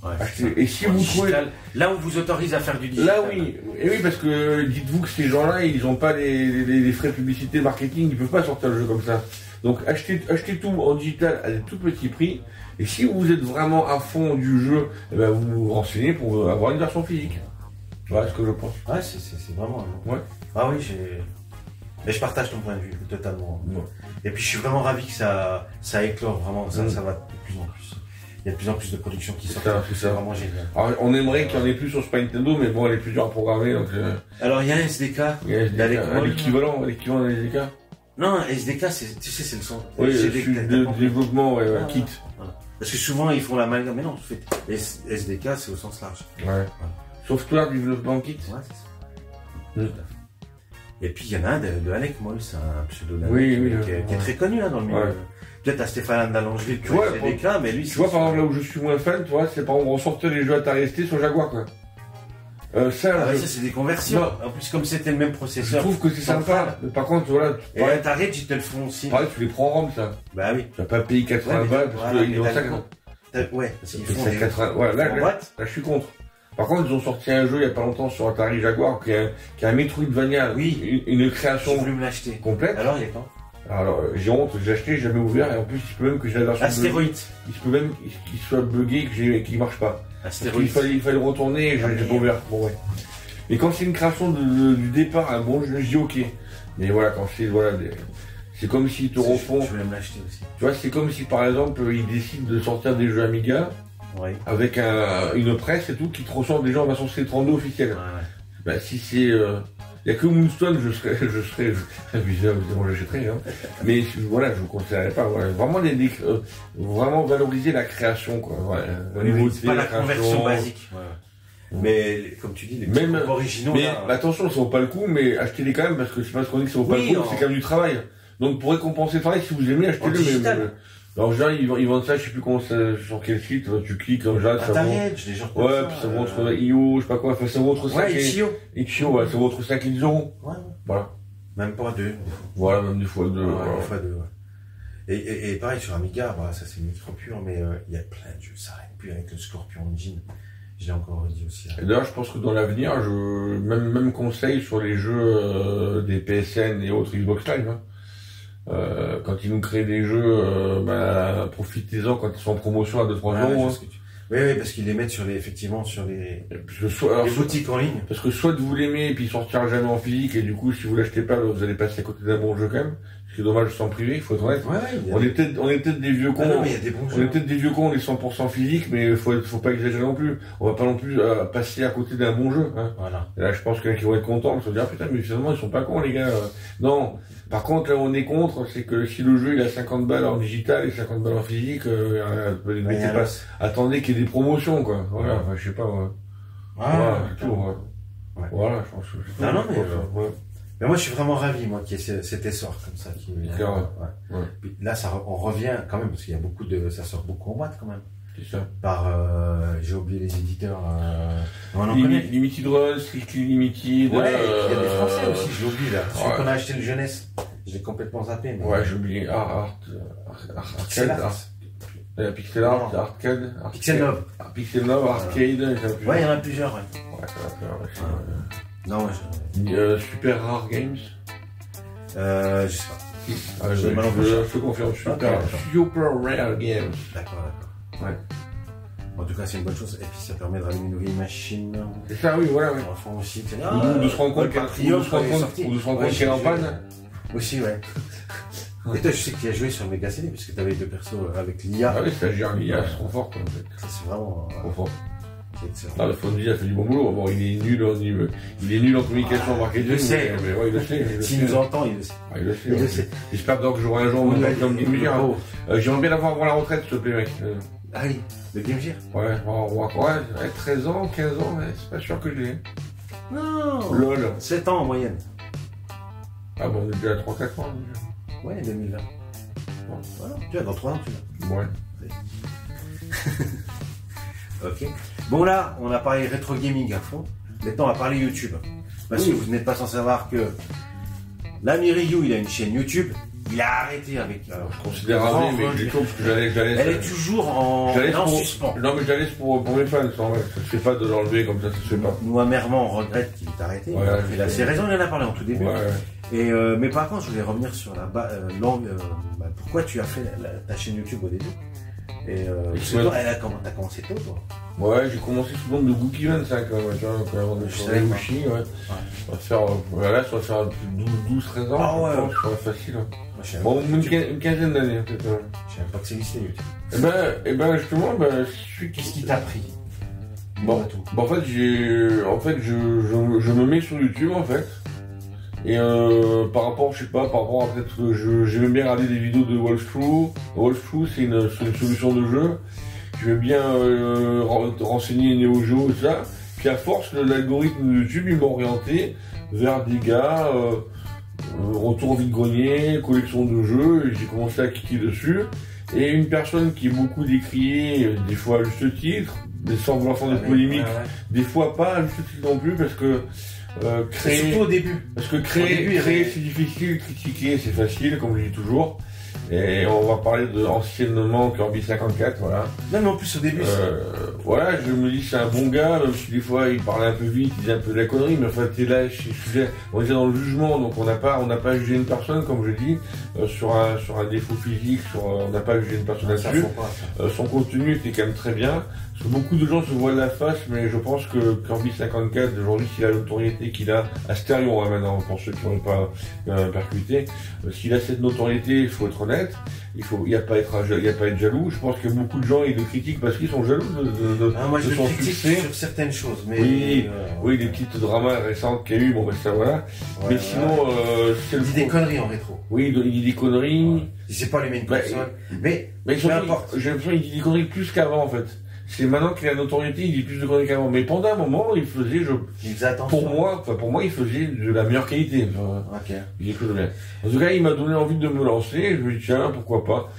Ouais, et si vous trouvez là où vous autorise à faire du digital. Là oui, et oui, parce que dites-vous que ces gens-là, ils n'ont pas les frais de publicité, marketing, ils peuvent pas sortir le jeu comme ça. Donc achetez tout en digital à des tout petits prix. Et si vous êtes vraiment à fond du jeu, eh ben vous vous renseignez pour avoir une version physique. Voilà ce que je pense. Ouais, c'est vraiment. Ouais. Ah oui, mais je partage ton point de vue totalement. Ouais. Et puis je suis vraiment ravi que ça éclore vraiment. Ça va de plus en plus. Il y a de plus en plus de productions qui sortent. C'est vraiment génial. Alors, on aimerait qu'il y en ait plus sur Super Nintendo, mais bon, elle est plus dure à programmer. Donc, alors, il y a un SDK. L'équivalent d'un SDK. Non, un SDK, tu sais, c'est le son. Oui, de développement, kit. Voilà. Parce que souvent, ils font l'amalgame. Mais non, SDK, c'est au sens large. Ouais. Voilà. Software développement kit. Ouais, c'est ça. Et puis, il y en a un de Alec Moll, c'est un pseudo qui est très connu dans le milieu. Ouais. Peut-être à Stéphane Dallangeville, tu vois, mais lui, tu vois, par exemple, là où je suis moins fan, tu vois, c'est par exemple, on sortait les jeux Atari ST sur Jaguar, quoi. Ça, c'est des conversions. Non. En plus, comme c'était le même processeur. Je trouve que c'est sympa. Mais par contre, voilà. Et Atari, tu te le font aussi. Pareil, tu les prends en ROM, ça. Bah oui. Tu vas pas payer 80 balles parce qu'ils ont ça. Ouais, parce qu'ils font 80. Ouais, là, je suis contre. Par contre, ils ont sorti un jeu il y a pas longtemps sur Atari Jaguar qui est un Metroidvania. Oui. Une création. J'ai voulu me l'acheter. Complète. Alors, il y a quand? Alors, j'ai honte, j'ai acheté, j'ai jamais ouvert, et en plus, il se peut même que j'ai la version Astéroïde. Il se peut même qu'il soit bugué, qu'il marche pas. Astéroïde. Il fallait le retourner, et j'ai pas ouvert. Bon, ouais. Mais quand c'est une création du départ, un bon jeu, je dis ok. Mais voilà, quand c'est, c'est comme s'ils te refont. Je voulais me l'acheter aussi. Tu vois, c'est comme si, par exemple, ils décident de sortir des jeux Amiga. Ouais. Avec une presse et tout, qui te ressort des gens en version C32 officielle. Ouais. Bah, si c'est, il n'y a que Moonstone, je serais, évidemment, j'achèterais, hein. Mais voilà, je ne vous conseillerais pas. Voilà. Vraiment, vraiment valoriser la création, quoi. Voilà. Au niveau de pas la conversion basique. Ouais. Mais, comme tu dis, les petits originaux. Mais là, attention, ça vaut pas le coup, mais achetez-les quand même, parce que c'est pas ce qu'on dit que ça vaut pas le coup, c'est quand même du travail. Donc, pour récompenser le travail, si vous aimez, achetez-le. Alors, genre, ils vendent ça, je sais plus comment ça, sur quel site, tu cliques, comme genre, ça vaut. Des gens ouais, puis ça vaut entre IO, je sais pas quoi, enfin, ça vaut entre 5 Itch.io, ouais, ça vaut entre 5 et 10 euros. Ouais. Voilà. Même pas 2. Voilà, même des fois 2. Ouais, voilà. Des fois 2, ouais. Et pareil, sur Amiga, bah, ça c'est une micro pure, mais il y a plein de jeux, ça arrête plus avec le Scorpion Engine. Je l'ai encore dit aussi. Et d'ailleurs, je pense que dans l'avenir, même conseil sur les jeux des PSN et autres Xbox Live, hein. Quand ils nous créent des jeux, profitez-en quand ils sont en promotion à 2-3 euros. Hein. Oui, parce qu'ils les mettent effectivement sur les boutiques en ligne. Parce que soit vous l'aimez et puis il sortira jamais en physique et du coup si vous l'achetez pas vous allez passer à côté d'un bon jeu quand même. Ce qui est dommage sans privé, il faut être honnête. On est peut-être des vieux cons. Mais il y a des bons jeux. On est peut-être des vieux cons, on est 100% physique, mais faut pas exagérer non plus. On va pas non plus passer à côté d'un bon jeu. Hein. Voilà. Et là je pense qu'il y en a qui vont être contents, ils vont se dire putain mais finalement ils sont pas cons les gars. Non. Par contre, là où on est contre, c'est que si le jeu il a 50 balles en digital et 50 balles en physique, attendez qu'il y ait des promotions, quoi. Voilà, enfin, je sais pas, voilà, c'est tout, voilà, je pense que non, mais moi, je suis vraiment ravi, moi, qu'il y ait cet essor, comme ça, Puis là, on revient, quand même, parce qu'il y a ça sort beaucoup en boîte, quand même. C'est ça. J'ai oublié les éditeurs, on en connaît. Limited Run, Strictly Limited. Ouais, il y a des Français aussi, j'ai oublié, là. Celui qu'on a acheté le jeunesse. Je l'ai complètement zappé, mais. Ouais, j'ai oublié. Pixel Art, Arcade. Pixel Love. Pixel Love, Arcade. Ouais, il y en a plusieurs, ouais. Ouais, ça va faire, Non, Super Rare Games. Je sais pas. Je te confirme, Super Rare Games. D'accord. Ouais. En tout cas, c'est une bonne chose. Et puis, ça permet de rallumer une nouvelle machine. C'est ça, oui, voilà. Enfant aussi. Ou de se rendre compte qu'elle est en panne. Aussi, ouais. Et toi, je sais que tu as joué sur Mega CD, parce que tu avais deux persos avec l'IA. Ah oui, ça gère l'IA, c'est trop fort, en fait. C'est vraiment. Trop fort. Ah, le Fonzie a fait du bon boulot. Bon, il est nul en communication, en marketing. Il le sait. Mais ouais, il le sait. S'il nous entend, il le sait. Ah, il le sait. J'espère donc que j'aurai un jour mon comme Game Gear. J'aimerais bien l'avoir avant la retraite, s'il te plaît, mec. Ah oui, le Game Gear. Ouais, 13 ans, 15 ans, mais c'est pas sûr que je l'ai. Non. LOL. 7 ans en moyenne. Ah bon, on est déjà à 3-4 ans, déjà. Ouais, 2020. Bon, voilà. Tu vois, dans 3 ans, tu l'as. Ouais. Ok. Bon, là, on a parlé rétro gaming à fond. Maintenant, on va parler YouTube. Parce que vous n'êtes pas sans savoir que l'ami Ryu, il a une chaîne YouTube. Il a arrêté avec. Alors, je considère arrêté, mais du tout, parce que j'allais. Elle est toujours en suspens. Non, mais j'allais pour mes fans, ça ne fait pas de l'enlever comme ça se fait pas. Nous, amèrement, on regrette qu'il ait arrêté. Ouais, il a ses raisons, il en a parlé en tout début. Ouais. Et, mais par contre, je voulais revenir sur pourquoi tu as fait ta chaîne YouTube au début. Et t'as commencé tôt, toi. Ouais, j'ai commencé sous le nom de Gookie 25, tu vois, avant de faire les Wushi, ouais. On va faire, voilà, ça va faire 12-13 ans. Ah ouais. Ça va être facile. Bon, une quinzaine d'années, peut-être. Je savais pas que c'est lycée, YouTube. Et ben, justement, qu'est-ce qui t'a pris? Bon, en fait, je me mets sur YouTube, en fait. Et par rapport à peut-être que j'aimais bien regarder des vidéos de Walkthrough. Walkthrough, c'est une solution de jeu. Je vais bien renseigner Neo Geo et ça. Puis à force, l'algorithme de YouTube, il m'a orienté vers des gars, retour vide-grenier, collection de jeux, et j'ai commencé à cliquer dessus. Et une personne qui est beaucoup décriée, des fois à juste titre, mais sans vouloir faire des polémiques, des fois pas à juste titre non plus, parce que créer, surtout au début. Parce que créer c'est difficile, critiquer c'est facile, comme je dis toujours. Et on va parler de anciennement Kirby 54, voilà. Non, mais en plus au début. Voilà, je me dis c'est un bon gars, même si des fois il parlait un peu vite, il disait un peu de la connerie, mais enfin t'es là, on était dans le jugement, donc on n'a pas jugé une personne, comme je dis, sur un défaut physique, on n'a pas jugé une personne là-dessus. Son contenu était quand même très bien. Parce que beaucoup de gens se voient de la face, mais je pense que Kirby 54, aujourd'hui, s'il a l'autorité qu'il a, à stéréo, hein, maintenant, pour ceux qui n'ont pas percuté, s'il a cette notoriété, il faut être honnête, il n'y a pas à être jaloux. Je pense que beaucoup de gens, ils le critiquent parce qu'ils sont jaloux de son succès. Sur certaines choses, mais. Oui, des petites dramas récentes qu'il y a eu, bon, ben ça voilà. Ouais, mais sinon, il dit des conneries en rétro. Oui, il dit des conneries. Ouais. Il sait pas les main console. Mais peu importe. J'ai l'impression qu'il dit des conneries plus qu'avant, en fait. C'est maintenant qu'il a la notoriété, il dit plus de conneries qu'avant. Mais pendant un moment, il faisait, pour moi, il faisait de la meilleure qualité. Ok. En tout cas, il m'a donné envie de me lancer. Je me dis, tiens, pourquoi pas.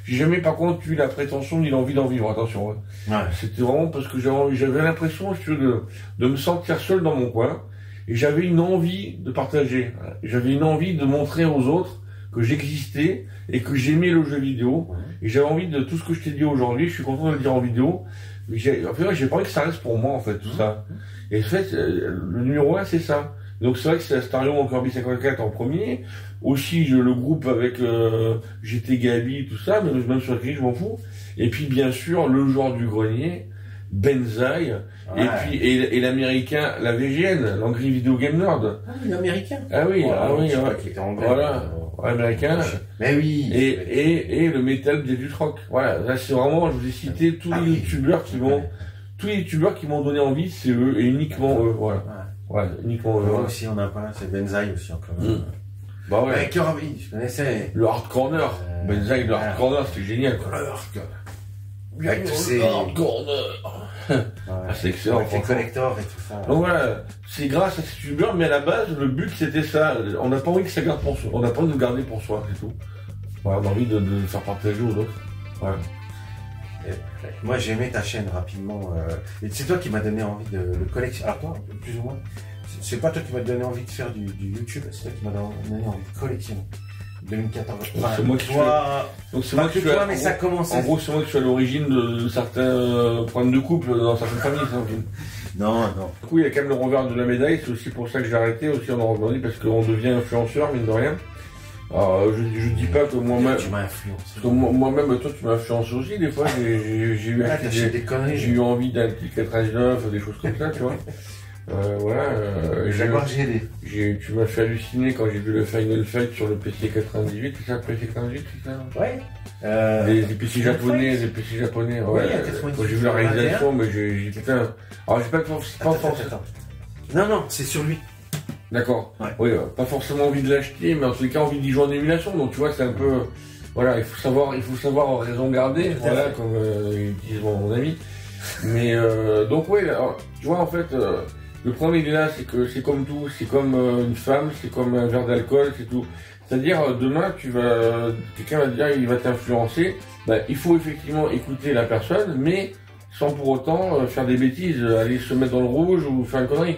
J'ai jamais, par contre, eu la prétention ni l'envie d'en vivre. Attention. Hein. Ouais. C'était vraiment parce que j'avais l'impression, de me sentir seul dans mon coin. Et j'avais une envie de partager. J'avais une envie de montrer aux autres que j'existais et que j'aimais le jeu vidéo. Et j'avais envie de tout ce que je t'ai dit aujourd'hui, je suis content de le dire en vidéo, mais j'ai pas envie que ça reste pour moi, en fait, tout ça. Et en fait, le numéro 1, c'est ça. Donc c'est vrai que c'est Astarion Corby 54 en premier. Aussi le groupe avec GT Gabi, tout ça, même sur le je m'en fous. Et puis bien sûr le joueur du grenier, Benzaï, ouais. et l'américain, la VGN, l'Angry Video Game Nerd. Ah, l'américain. Ah oui, oh, ah oui, voilà, américain. Mais oui. Et le Metal Deluxe Rock. Voilà, là c'est vraiment, je vous ai cité tous les youtubeurs qui m'ont donné envie, c'est eux et uniquement eux, voilà. Ouais, uniquement eux. Moi aussi on a pas, c'est Benzaï aussi encore. Bah ouais. Avec Corby, je connaissais. Le Hard Corner, Benzaï, le Hard Corner, c'était génial. Le Hard Corner. Avec tous ces... c'est excellent. Avec les collectors et tout ça. Donc voilà, c'est grâce à ces youtubeurs, mais à la base, le but c'était ça. On n'a pas envie que ça garde pour soi. On n'a pas envie de le garder pour soi, c'est tout. Voilà, on a envie de le faire partager aux autres. Voilà. Moi j'ai aimé ta chaîne rapidement. Et c'est toi qui m'as donné envie de le collectionner. Alors toi, plus ou moins. C'est pas toi qui m'as donné envie de faire du YouTube, c'est toi qui m'as donné envie de collectionner. 2014. Enfin, c'est moi qui donc c'est moi que toi, mais ça commence. En gros, c'est moi qui suis à l'origine de certains problèmes de couple dans certaines familles. Non. Du coup, il y a quand même le revers de la médaille. C'est aussi pour ça que j'ai arrêté. Aussi, on en rebondit parce qu'on devient influenceur, mine de rien. Alors, je dis pas que moi-même. Tu m'as influencé. Parce que moi-même, toi, tu m'as influencé aussi. Des fois, j'ai eu envie d'un petit 99, des choses comme ça, tu vois. Jaguar GD. Tu m'as fait halluciner quand j'ai vu le Final Fight sur le PC 98, c'est ça, le PC 98, c'est ça? Ouais. Les PC japonais, ouais. Quand j'ai vu la réalisation, mais j'ai putain. Alors j'ai pas forcément. Non, c'est sur lui. D'accord. Ouais. Oui, pas forcément envie de l'acheter, mais en tous les cas envie d'y jouer en émulation. Donc tu vois, c'est un peu. Voilà, il faut savoir raison garder, voilà, comme disent mon ami. Mais donc ouais, alors, tu vois en fait. Le problème il est là, c'est que c'est comme tout, c'est comme une femme, c'est comme un verre d'alcool, c'est tout. C'est-à-dire demain quelqu'un va te dire, il va t'influencer, il faut effectivement écouter la personne, mais sans pour autant faire des bêtises, aller se mettre dans le rouge ou faire une connerie.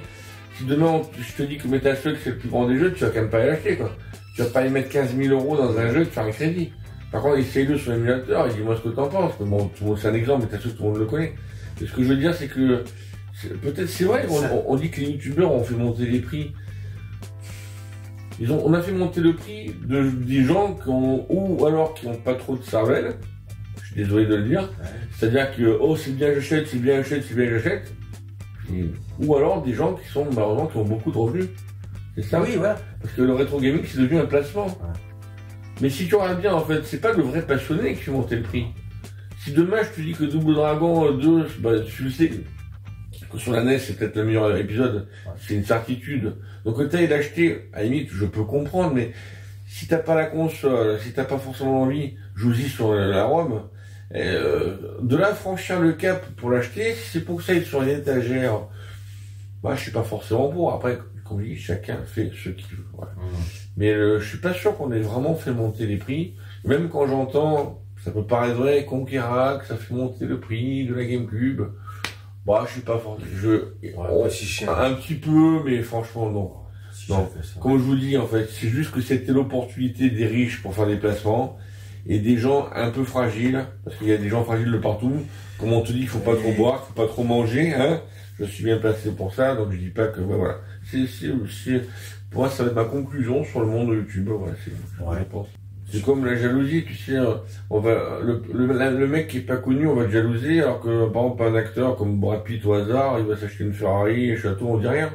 Si demain je te dis que Metal Slug c'est le plus grand des jeux, tu vas quand même pas y l'acheter quoi. Tu vas pas y mettre 15 000 € dans un jeu et te faire un crédit. Par contre, essaye-le sur l'émulateur et dis-moi ce que t'en penses. Bon, c'est un exemple, Metal Slug tout le monde le connaît. Et ce que je veux dire, c'est que peut-être c'est vrai, on dit que les youtubeurs ont fait monter les prix. On a fait monter le prix des gens qui n'ont pas trop de cervelle. Je suis désolé de le dire. Ouais. C'est-à-dire que c'est bien j'achète. Ou alors des gens qui ont beaucoup de revenus. C'est ça. Oui, voilà. Parce que le rétro gaming c'est devenu un placement. Ouais. Mais si tu regardes bien, en fait, c'est pas le vrai passionné qui fait monter le prix. Si demain je te dis que Double Dragon 2, tu le sais. Sur la NES, c'est peut-être le meilleur épisode, c'est une certitude. Donc que t'ailles l'acheter, à la limite, je peux comprendre, mais si t'as pas la console, si t'as pas forcément envie, joue-y sur la ROM. De là, franchir le cap pour l'acheter, si c'est pour que ça aille sur une étagère, je suis pas forcément pour. Après, comme je dis, chacun fait ce qu'il veut. Voilà. Mais je suis pas sûr qu'on ait vraiment fait monter les prix. Même quand j'entends, ça peut paraître vrai, Conquera, que ça fait monter le prix de la GameCube. Je suis pas fort. Un petit peu, mais franchement, non. Comme je vous dis, en fait, c'est juste que c'était l'opportunité des riches pour faire des placements et des gens un peu fragiles, parce qu'il y a des gens fragiles de partout. Comme on te dit, il faut pas trop boire, faut pas trop manger, hein. Je suis bien placé pour ça, donc je dis pas que, voilà. Pour moi, ça va être ma conclusion sur le monde de YouTube, voilà, je pense. C'est comme la jalousie, tu sais, le mec qui est pas connu, on va le jalouser, alors que par exemple un acteur comme Brad Pitt au hasard, il va s'acheter une Ferrari, un château, on dit rien.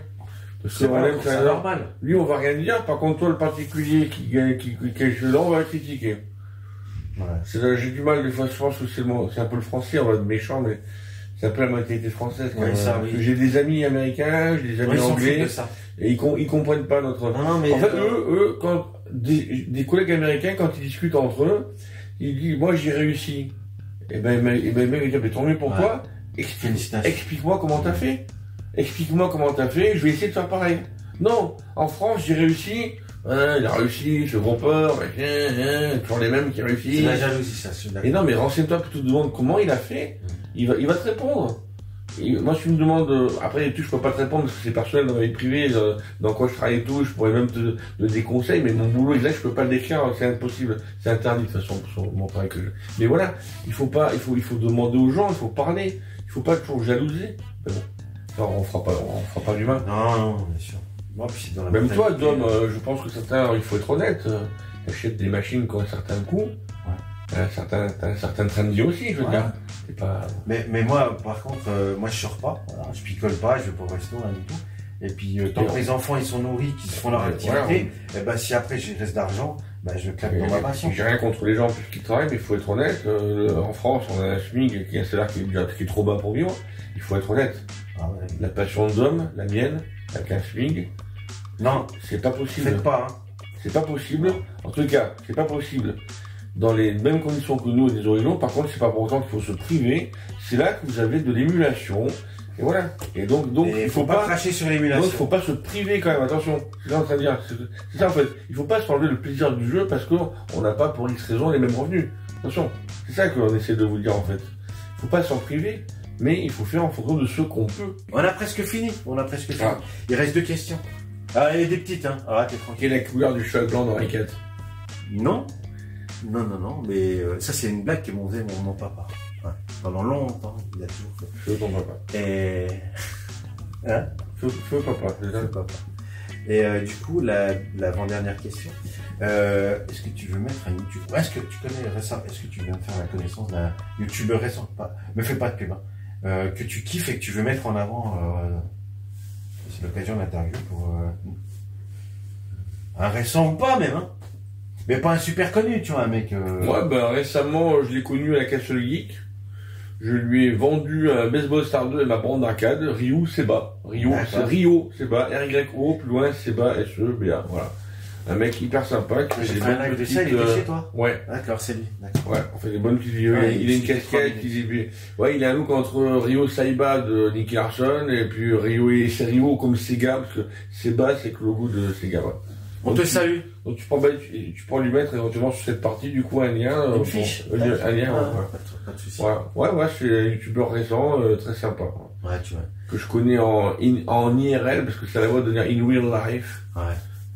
C'est normal. Lui, on va rien dire. Par contre, toi, le particulier qui est là, on va le critiquer. Ouais. J'ai du mal des fois, je pense que c'est un peu le français, on va être méchant, mais c'est un peu la mentalité française. Oui, j'ai des amis américains, j'ai des amis anglais, et ils comprennent pas notre. Non, mais en fait, eux, quand des collègues américains, quand ils discutent entre eux, ils disent, moi, j'ai réussi. Et ben, il dit, mais tant mieux pour toi. Explique-moi comment t'as fait. Explique-moi comment t'as fait, je vais essayer de faire pareil. Non, en France, j'ai réussi. Il a réussi, ce gros porc, toujours les mêmes qui réussissent. C'est la jalousie, ça, et non, mais renseigne-toi, plutôt demande comment il a fait. Il va te répondre. Et moi, si tu me demandes, après, je peux pas te répondre parce que c'est personnel dans ma vie privée, dans quoi je travaille et tout, je pourrais même te donner des conseils, mais mon boulot exact, je peux pas le décrire, c'est impossible. C'est interdit, de toute façon, sur mon travail que je... Mais voilà, il faut demander aux gens, il faut parler, il faut pas toujours jalouser. Mais bon, on fera pas du mal. Non, bien sûr. Moi, puis dans la même toi, Dom, je pense que certains, il faut être honnête, achètent des machines qui ont un certain coût. Un certain train de vie aussi, je veux dire. C'est pas... mais moi, par contre, moi je sors pas, voilà, je picole pas, je vais pas au resto, rien du tout. Et puis, tant que les enfants ils sont nourris, qu'ils font leur activité, et ben si après j'ai reste d'argent, ben je claque dans ma passion. J'ai rien contre les gens qui travaillent, mais il faut être honnête. En France, on a un SMIC qui a un salaire qui est trop bas pour vivre. Il faut être honnête. Ah ouais. La passion d'homme, la mienne, avec un SMIC. Non, c'est pas possible. Faites pas, hein. C'est pas possible. En tout cas, c'est pas possible. Dans les mêmes conditions que nous, des originaux, par contre, c'est pas pour autant qu'il faut se priver. C'est là que vous avez de l'émulation. Et voilà. Et donc, il faut pas cracher sur l'émulation. Donc, il faut pas se priver quand même. Attention. C'est ça en train de dire. C'est ça, en fait. Il faut pas se enlever le plaisir du jeu parce qu'on n'a pas, pour X raison, les mêmes revenus. Attention. C'est ça qu'on essaie de vous dire, en fait. Il faut pas s'en priver, mais il faut faire en fonction de ce qu'on peut. On a presque fini. Ah. Il reste 2 questions. Ah, il y a des petites, hein. Ah, t'es tranquille. Quelle est la couleur du cheval blanc dans les 4? Non, mais ça c'est une blague que m'ont fait mon papa. Ouais. Pendant longtemps, il a toujours fait. Feu ton papa. Et... Hein? Feu papa, c'est ça. Feu papa. Et du coup, l'avant-dernière question. Est-ce que tu veux mettre un YouTube? Est-ce que tu connais récemment? Est-ce que tu viens de faire la connaissance d'un YouTubeur récent? Me fais pas de pub, hein. Que tu kiffes et que tu veux mettre en avant. C'est l'occasion d'interview pour un récent ou pas même, hein. Mais pas un super connu, tu vois, un mec... Ouais, ben récemment, je l'ai connu à la Castle Geek. Je lui ai vendu un Baseball Star 2 et ma bande d'arcade, Ryu Seba. Ryu Seba, R-Y-O, plus loin, Seba, S-E-B-A, voilà. Un mec hyper sympa. J'ai fait un live de ça, il était chez toi? Ouais. D'accord, c'est lui. Ouais, on fait des bonnes petites vidéos. Il a une casquette, il a un look entre Ryo Saiba de Nicky Larson et puis Ryo comme Sega, parce que Seba, c'est le logo de Sega, ouais. On te salue. Donc tu peux lui mettre éventuellement sur cette partie du coup un lien. Une fiche. Un lien, Pas de soucis. Ouais, c'est un youtubeur récent, très sympa. Ouais, tu vois. Que je connais en IRL parce que ça la voit devenir in real life. Ouais.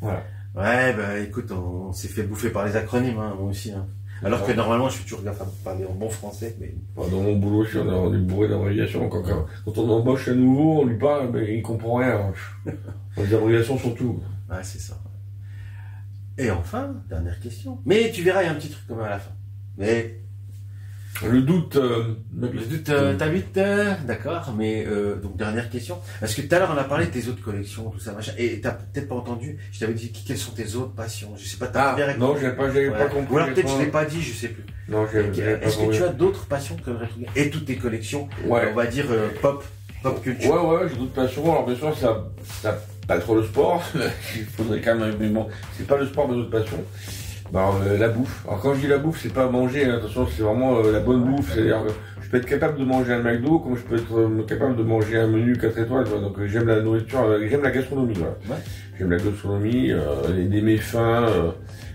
Voilà. Ouais, bah écoute, on s'est fait bouffer par les acronymes, hein, moi aussi. Hein. Alors que normalement, je suis toujours capable de parler en bon français. Mais... Dans mon boulot aussi, on est bourré d'abréviations. Quand on embauche un nouveau, on lui parle, mais il comprend rien. Les abréviations sont tout. Ouais, c'est ça. Et enfin, dernière question. Mais tu verras, il y a un petit truc quand même à la fin. Mais... Le doute t'habites, d'accord, mais donc dernière question. Parce que tout à l'heure on a parlé de tes autres collections, tout ça, machin, et t'as peut-être pas entendu, je t'avais dit quelles sont tes autres passions, je sais pas, t'as bien répondu. Non, j'avais pas compris. Ou alors peut-être je l'ai pas dit, je sais plus. Non, est-ce que tu as d'autres passions que et toutes tes collections, on va dire pop culture? Ouais, j'ai d'autres passions, alors bien sûr ça pas trop le sport, il faudrait quand même, mais bon, c'est pas le sport mais d'autres passions. Alors, la bouffe. Alors quand je dis la bouffe, c'est pas manger, hein. Attention, c'est vraiment la bonne bouffe. C'est-à-dire que je peux être capable de manger un McDo, comme je peux être capable de manger un menu 4 étoiles. Donc j'aime la nourriture, j'aime la gastronomie. Voilà. Ouais. J'aime la gastronomie, des mets fins.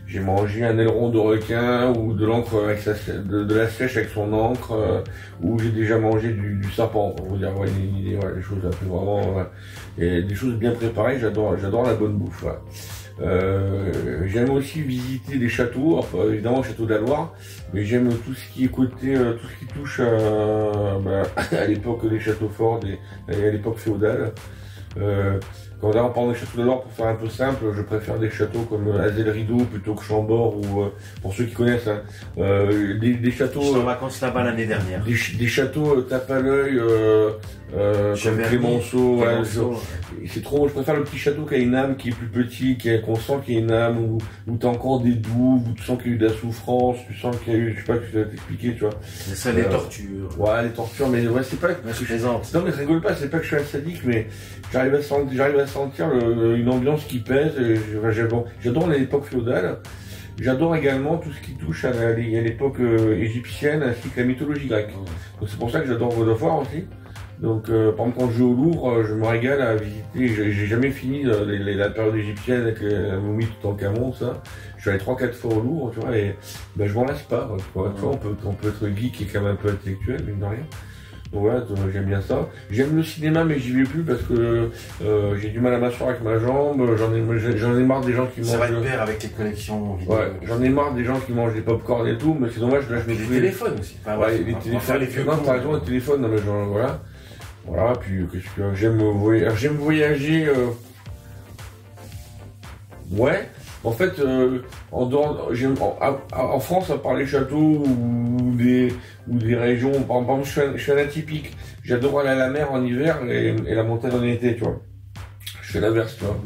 J'ai mangé un aileron de requin ou de l'encre avec de la sèche avec son encre, ou j'ai déjà mangé du serpent. Pour vous dire, des choses un peu vraiment, et des choses bien préparées. J'adore la bonne bouffe. Voilà. J'aime aussi visiter des châteaux, enfin, évidemment le château de la Loire, mais j'aime tout ce qui est côté, tout ce qui touche à l'époque des châteaux forts, à l'époque féodale. Quand on parle des châteaux de la Loire, pour faire un peu simple, je préfère des châteaux comme Azel-Rideau plutôt que Chambord, ou pour ceux qui connaissent, hein, des châteaux. Je suis en vacances là-bas l'année dernière. Des châteaux tape à l'œil, comme Clémenceau. C'est trop. Je préfère le petit château qui a une âme, qui est plus petit, qu'on sent qu'il y a une âme, où t'as encore des douves, où tu sens qu'il y a eu de la souffrance, tu sens qu'il y a eu, je sais pas, que je vais t'expliquer, tu vois. Mais ça, les tortures. Ouais, les tortures, mais ouais, c'est pas. Je plaisante. Non, mais rigole pas, c'est pas que je suis un sadique, mais j'arrive à sentir une ambiance qui pèse. J'adore l'époque féodale. J'adore également tout ce qui touche à l'époque égyptienne ainsi que la mythologie grecque. Donc c'est pour ça que j'adore God of War aussi. Donc par exemple quand je vais au Louvre, je me régale à visiter. J'ai jamais fini la période égyptienne avec la momie Toutankhamon, ça. Je suis allé 3-4 fois au Louvre, tu vois, et je m'en lasse pas. Quoi. Tu vois, on peut être geek et quand même un peu intellectuel, mine de rien. Donc voilà, j'aime bien ça. J'aime le cinéma, mais j'y vais plus parce que j'ai du mal à m'asseoir avec ma jambe. J'en ai marre des gens qui mangent. Ça va de pair avec les collections vidéo. Ouais, j'en ai marre des gens qui mangent des pop-corn et tout, mais c'est dommage. Là, je mets les téléphones aussi. Enfin, ouais, les téléphones. Non, t'as raison, les téléphones. Non, mais voilà. Voilà. Puis qu'est-ce que j'aime voyager. Ouais. En fait, en France, à part les châteaux ou des régions, par exemple, je suis un atypique. J'adore aller à la mer en hiver et la montagne en été, tu vois. Je fais l'inverse, tu vois.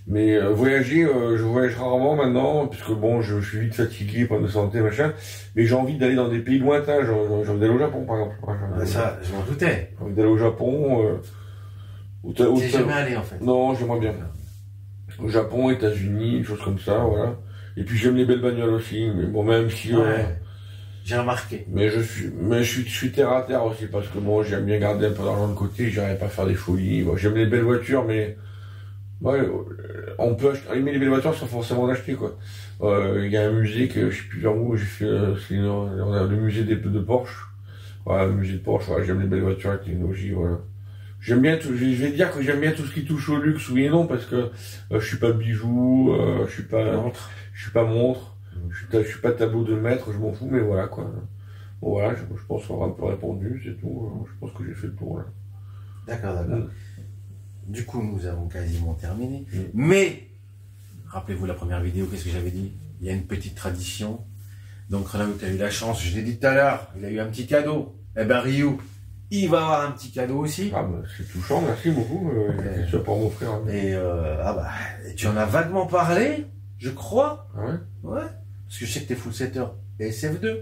Mais voyager, je voyage rarement maintenant, puisque bon, je suis vite fatigué, pas de santé, machin. Mais j'ai envie d'aller dans des pays lointains. J'ai envie d'aller au Japon, par exemple. Ça, je m'en doutais. J'ai envie d'aller au Japon. T'es jamais allé, en fait. Non, j'aimerais bien. Au Japon, États-Unis, des choses comme ça, voilà. Et puis j'aime les belles bagnoles aussi, mais bon, même si... J'ai remarqué. Mais je suis terre à terre aussi, parce que bon, j'aime bien garder un peu d'argent de côté, j'arrive pas à faire des folies. Bon, j'aime les belles voitures, mais... Ouais, on peut aimer les belles voitures sans forcément l'acheter, quoi. Il y a un musée que, je sais plus vers où, j'ai fait, on a le musée de Porsche. Voilà, le musée de Porsche, voilà, j'aime les belles voitures, la technologie, voilà. J'aime bien tout, je vais dire que j'aime bien tout ce qui touche au luxe, oui et non, parce que je suis pas bijou, je suis pas montre, je suis pas tableau de maître, je m'en fous, mais voilà quoi. Bon voilà, je pense avoir un peu répondu, c'est tout. Je pense que j'ai fait le tour là. D'accord. Du coup, nous avons quasiment terminé. Mais rappelez-vous la première vidéo, qu'est-ce que j'avais dit? Il y a une petite tradition. Donc Renaud, tu as eu la chance, je l'ai dit tout à l'heure, il a eu un petit cadeau. Eh ben Ryu, il va avoir un petit cadeau aussi. Ah bah c'est touchant, merci beaucoup. C'est sûr pour mon frère. Et tu en as vaguement parlé, je crois. Ah ouais. Ouais. Parce que je sais que t'es full setter et SF2.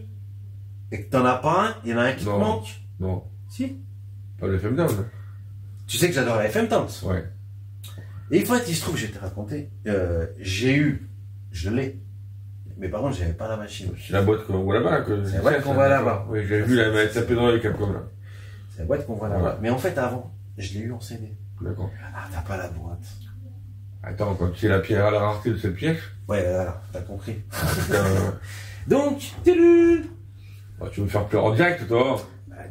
Et que t'en as pas un, il y en a un qui te manque. Non. Si. Pas le FM Down. Tu sais que j'adore la FM Dance. Ouais. Et en fait, il se trouve, je vais te raconter, je l'ai. Mais par contre, j'avais pas la machine. C'est la boîte qu'on voit là-bas. C'est la boîte qu'on voit là-bas. Oui, j'avais vu la taper dans les Capcom là. C'est la boîte qu'on voit là-bas. Mais en fait, avant, je l'ai eu en CD. D'accord. Ah, t'as pas la boîte. Attends, quand c'est la pierre à la rareté de cette pièce. Ouais, voilà, t'as compris. Donc, tu veux me faire pleurer en direct, toi?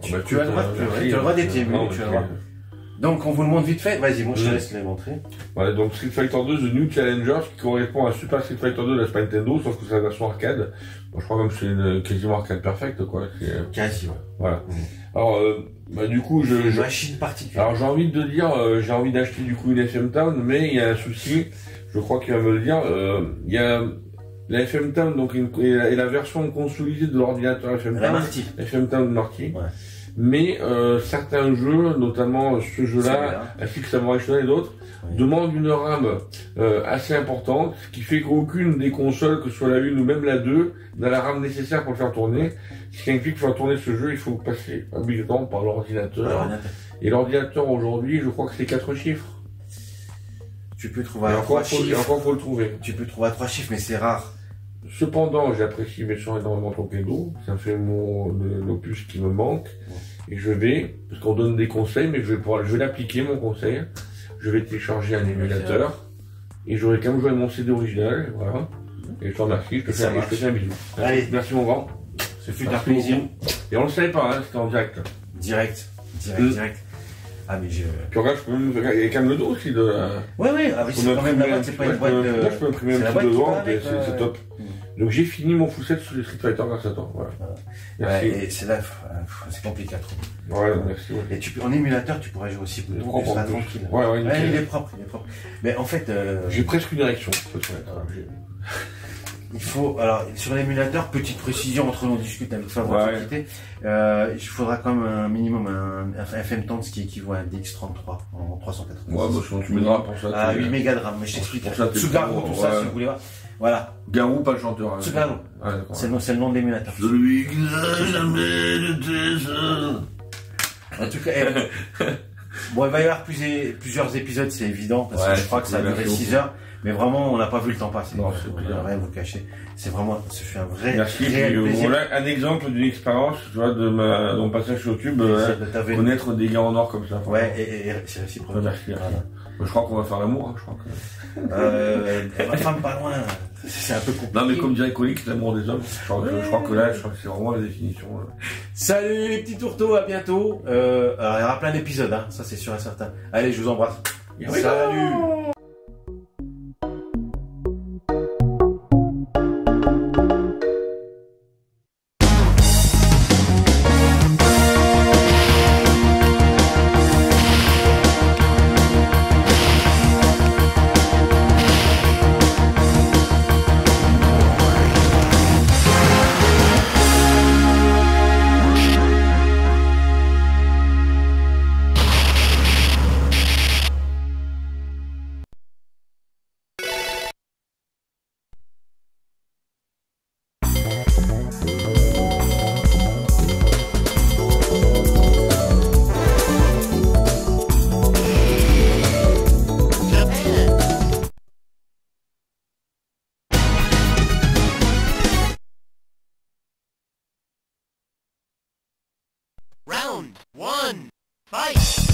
Tu as le droit de pleurer, tu as le droit d'être ému, tu as le droit. Donc, on vous le montre vite fait. Vas-y, moi, je te laisse les montrer. Voilà, donc Street Fighter 2 The New Challengers, qui correspond à Super Street Fighter 2 de la Super Nintendo, sauf que c'est la version arcade. Bon, je crois même que c'est une quasiment arcade perfecte, quoi. Quasi, ouais. Voilà. Alors, du coup, une machine particulière. Alors, j'ai envie de dire, j'ai envie d'acheter du coup une FM Town, mais il y a un souci. Je crois qu'il va me le dire. Il y a la FM Town, donc, et la version consolidée de l'ordinateur FM Town. La Marty. FM Town Marty. Ouais. Mais certains jeux, notamment ce jeu-là, ainsi que Samurai Shodown et d'autres, demandent une RAM assez importante, ce qui fait qu'aucune des consoles, que ce soit la 1 ou même la 2, n'a la RAM nécessaire pour le faire tourner. Ce qui implique que pour faire tourner ce jeu, il faut passer obligatoirement par l'ordinateur. Et l'ordinateur aujourd'hui, je crois que c'est 4 chiffres. Tu peux trouver à 3 chiffres. Et encore faut le trouver. Tu peux trouver à 3 chiffres, mais c'est rare. Cependant, j'apprécie mes champs énormément Tokedo. Ça fait l'opus qui me manque. Et je vais, parce qu'on donne des conseils, mais je vais l'appliquer, mon conseil. Je vais télécharger un émulateur. Et j'aurai quand même joué mon CD original. Voilà. Et je te remercie. Je te fais un bisou. Allez. Merci, mon grand. Ce fut un plaisir. Et on le savait pas, hein, c'était en direct. Direct. Ah, mais Puis regarde, je peux même, il y a quand même le dos aussi de la... Ouais, c'est quand même la boîte, c'est pas une boîte de... Là, je peux imprimer un petit devant, c'est top. Donc j'ai fini mon full set sur les Street Fighter grâce à toi. Voilà. Merci. Ouais, et c'est là, c'est compliqué à trouver. Ouais, merci. Ouais. Et en émulateur, tu pourrais jouer aussi pour nous, tu seras tranquille. Ouais, il est propre. Mais en fait... J'ai presque une érection, il faut, alors, sur l'émulateur, petite précision entre nous, on discute avec Fabre il faudra quand même un minimum un FM Tons qui équivaut à un DX33 en 380. Ouais, bah, tu m'aideras pour ça. Ah, 8 mégas de RAM, mais je t'explique. Sous-Garou, tout ça, si vous voulez voir. Voilà. Garou, pas le chanteur. Sous-Garou. C'est le nom de l'émulateur. Celui qui n'a jamais été seul. En tout cas, bon, il va y avoir plusieurs épisodes, c'est évident, parce que je crois que ça a duré 6 heures. Mais vraiment, on n'a pas vu le temps passer. Non, c'est rien vous cacher. C'est vraiment, ce fut un vrai plaisir. Voilà un exemple d'une expérience, tu vois, de mon passage sur YouTube, connaître des gars en or comme ça. Ouais, et c'est réciproque. Merci. Voilà. Je crois qu'on va faire l'amour, hein, je crois que... ma femme pas loin, c'est un peu compliqué. Non, mais comme dirait Colique, l'amour des hommes, je crois que là, c'est vraiment la définition. Salut les petits tourteaux, à bientôt. Alors, il y aura plein d'épisodes, hein, ça c'est sûr et certain. Allez, je vous embrasse. Salut. One, fight!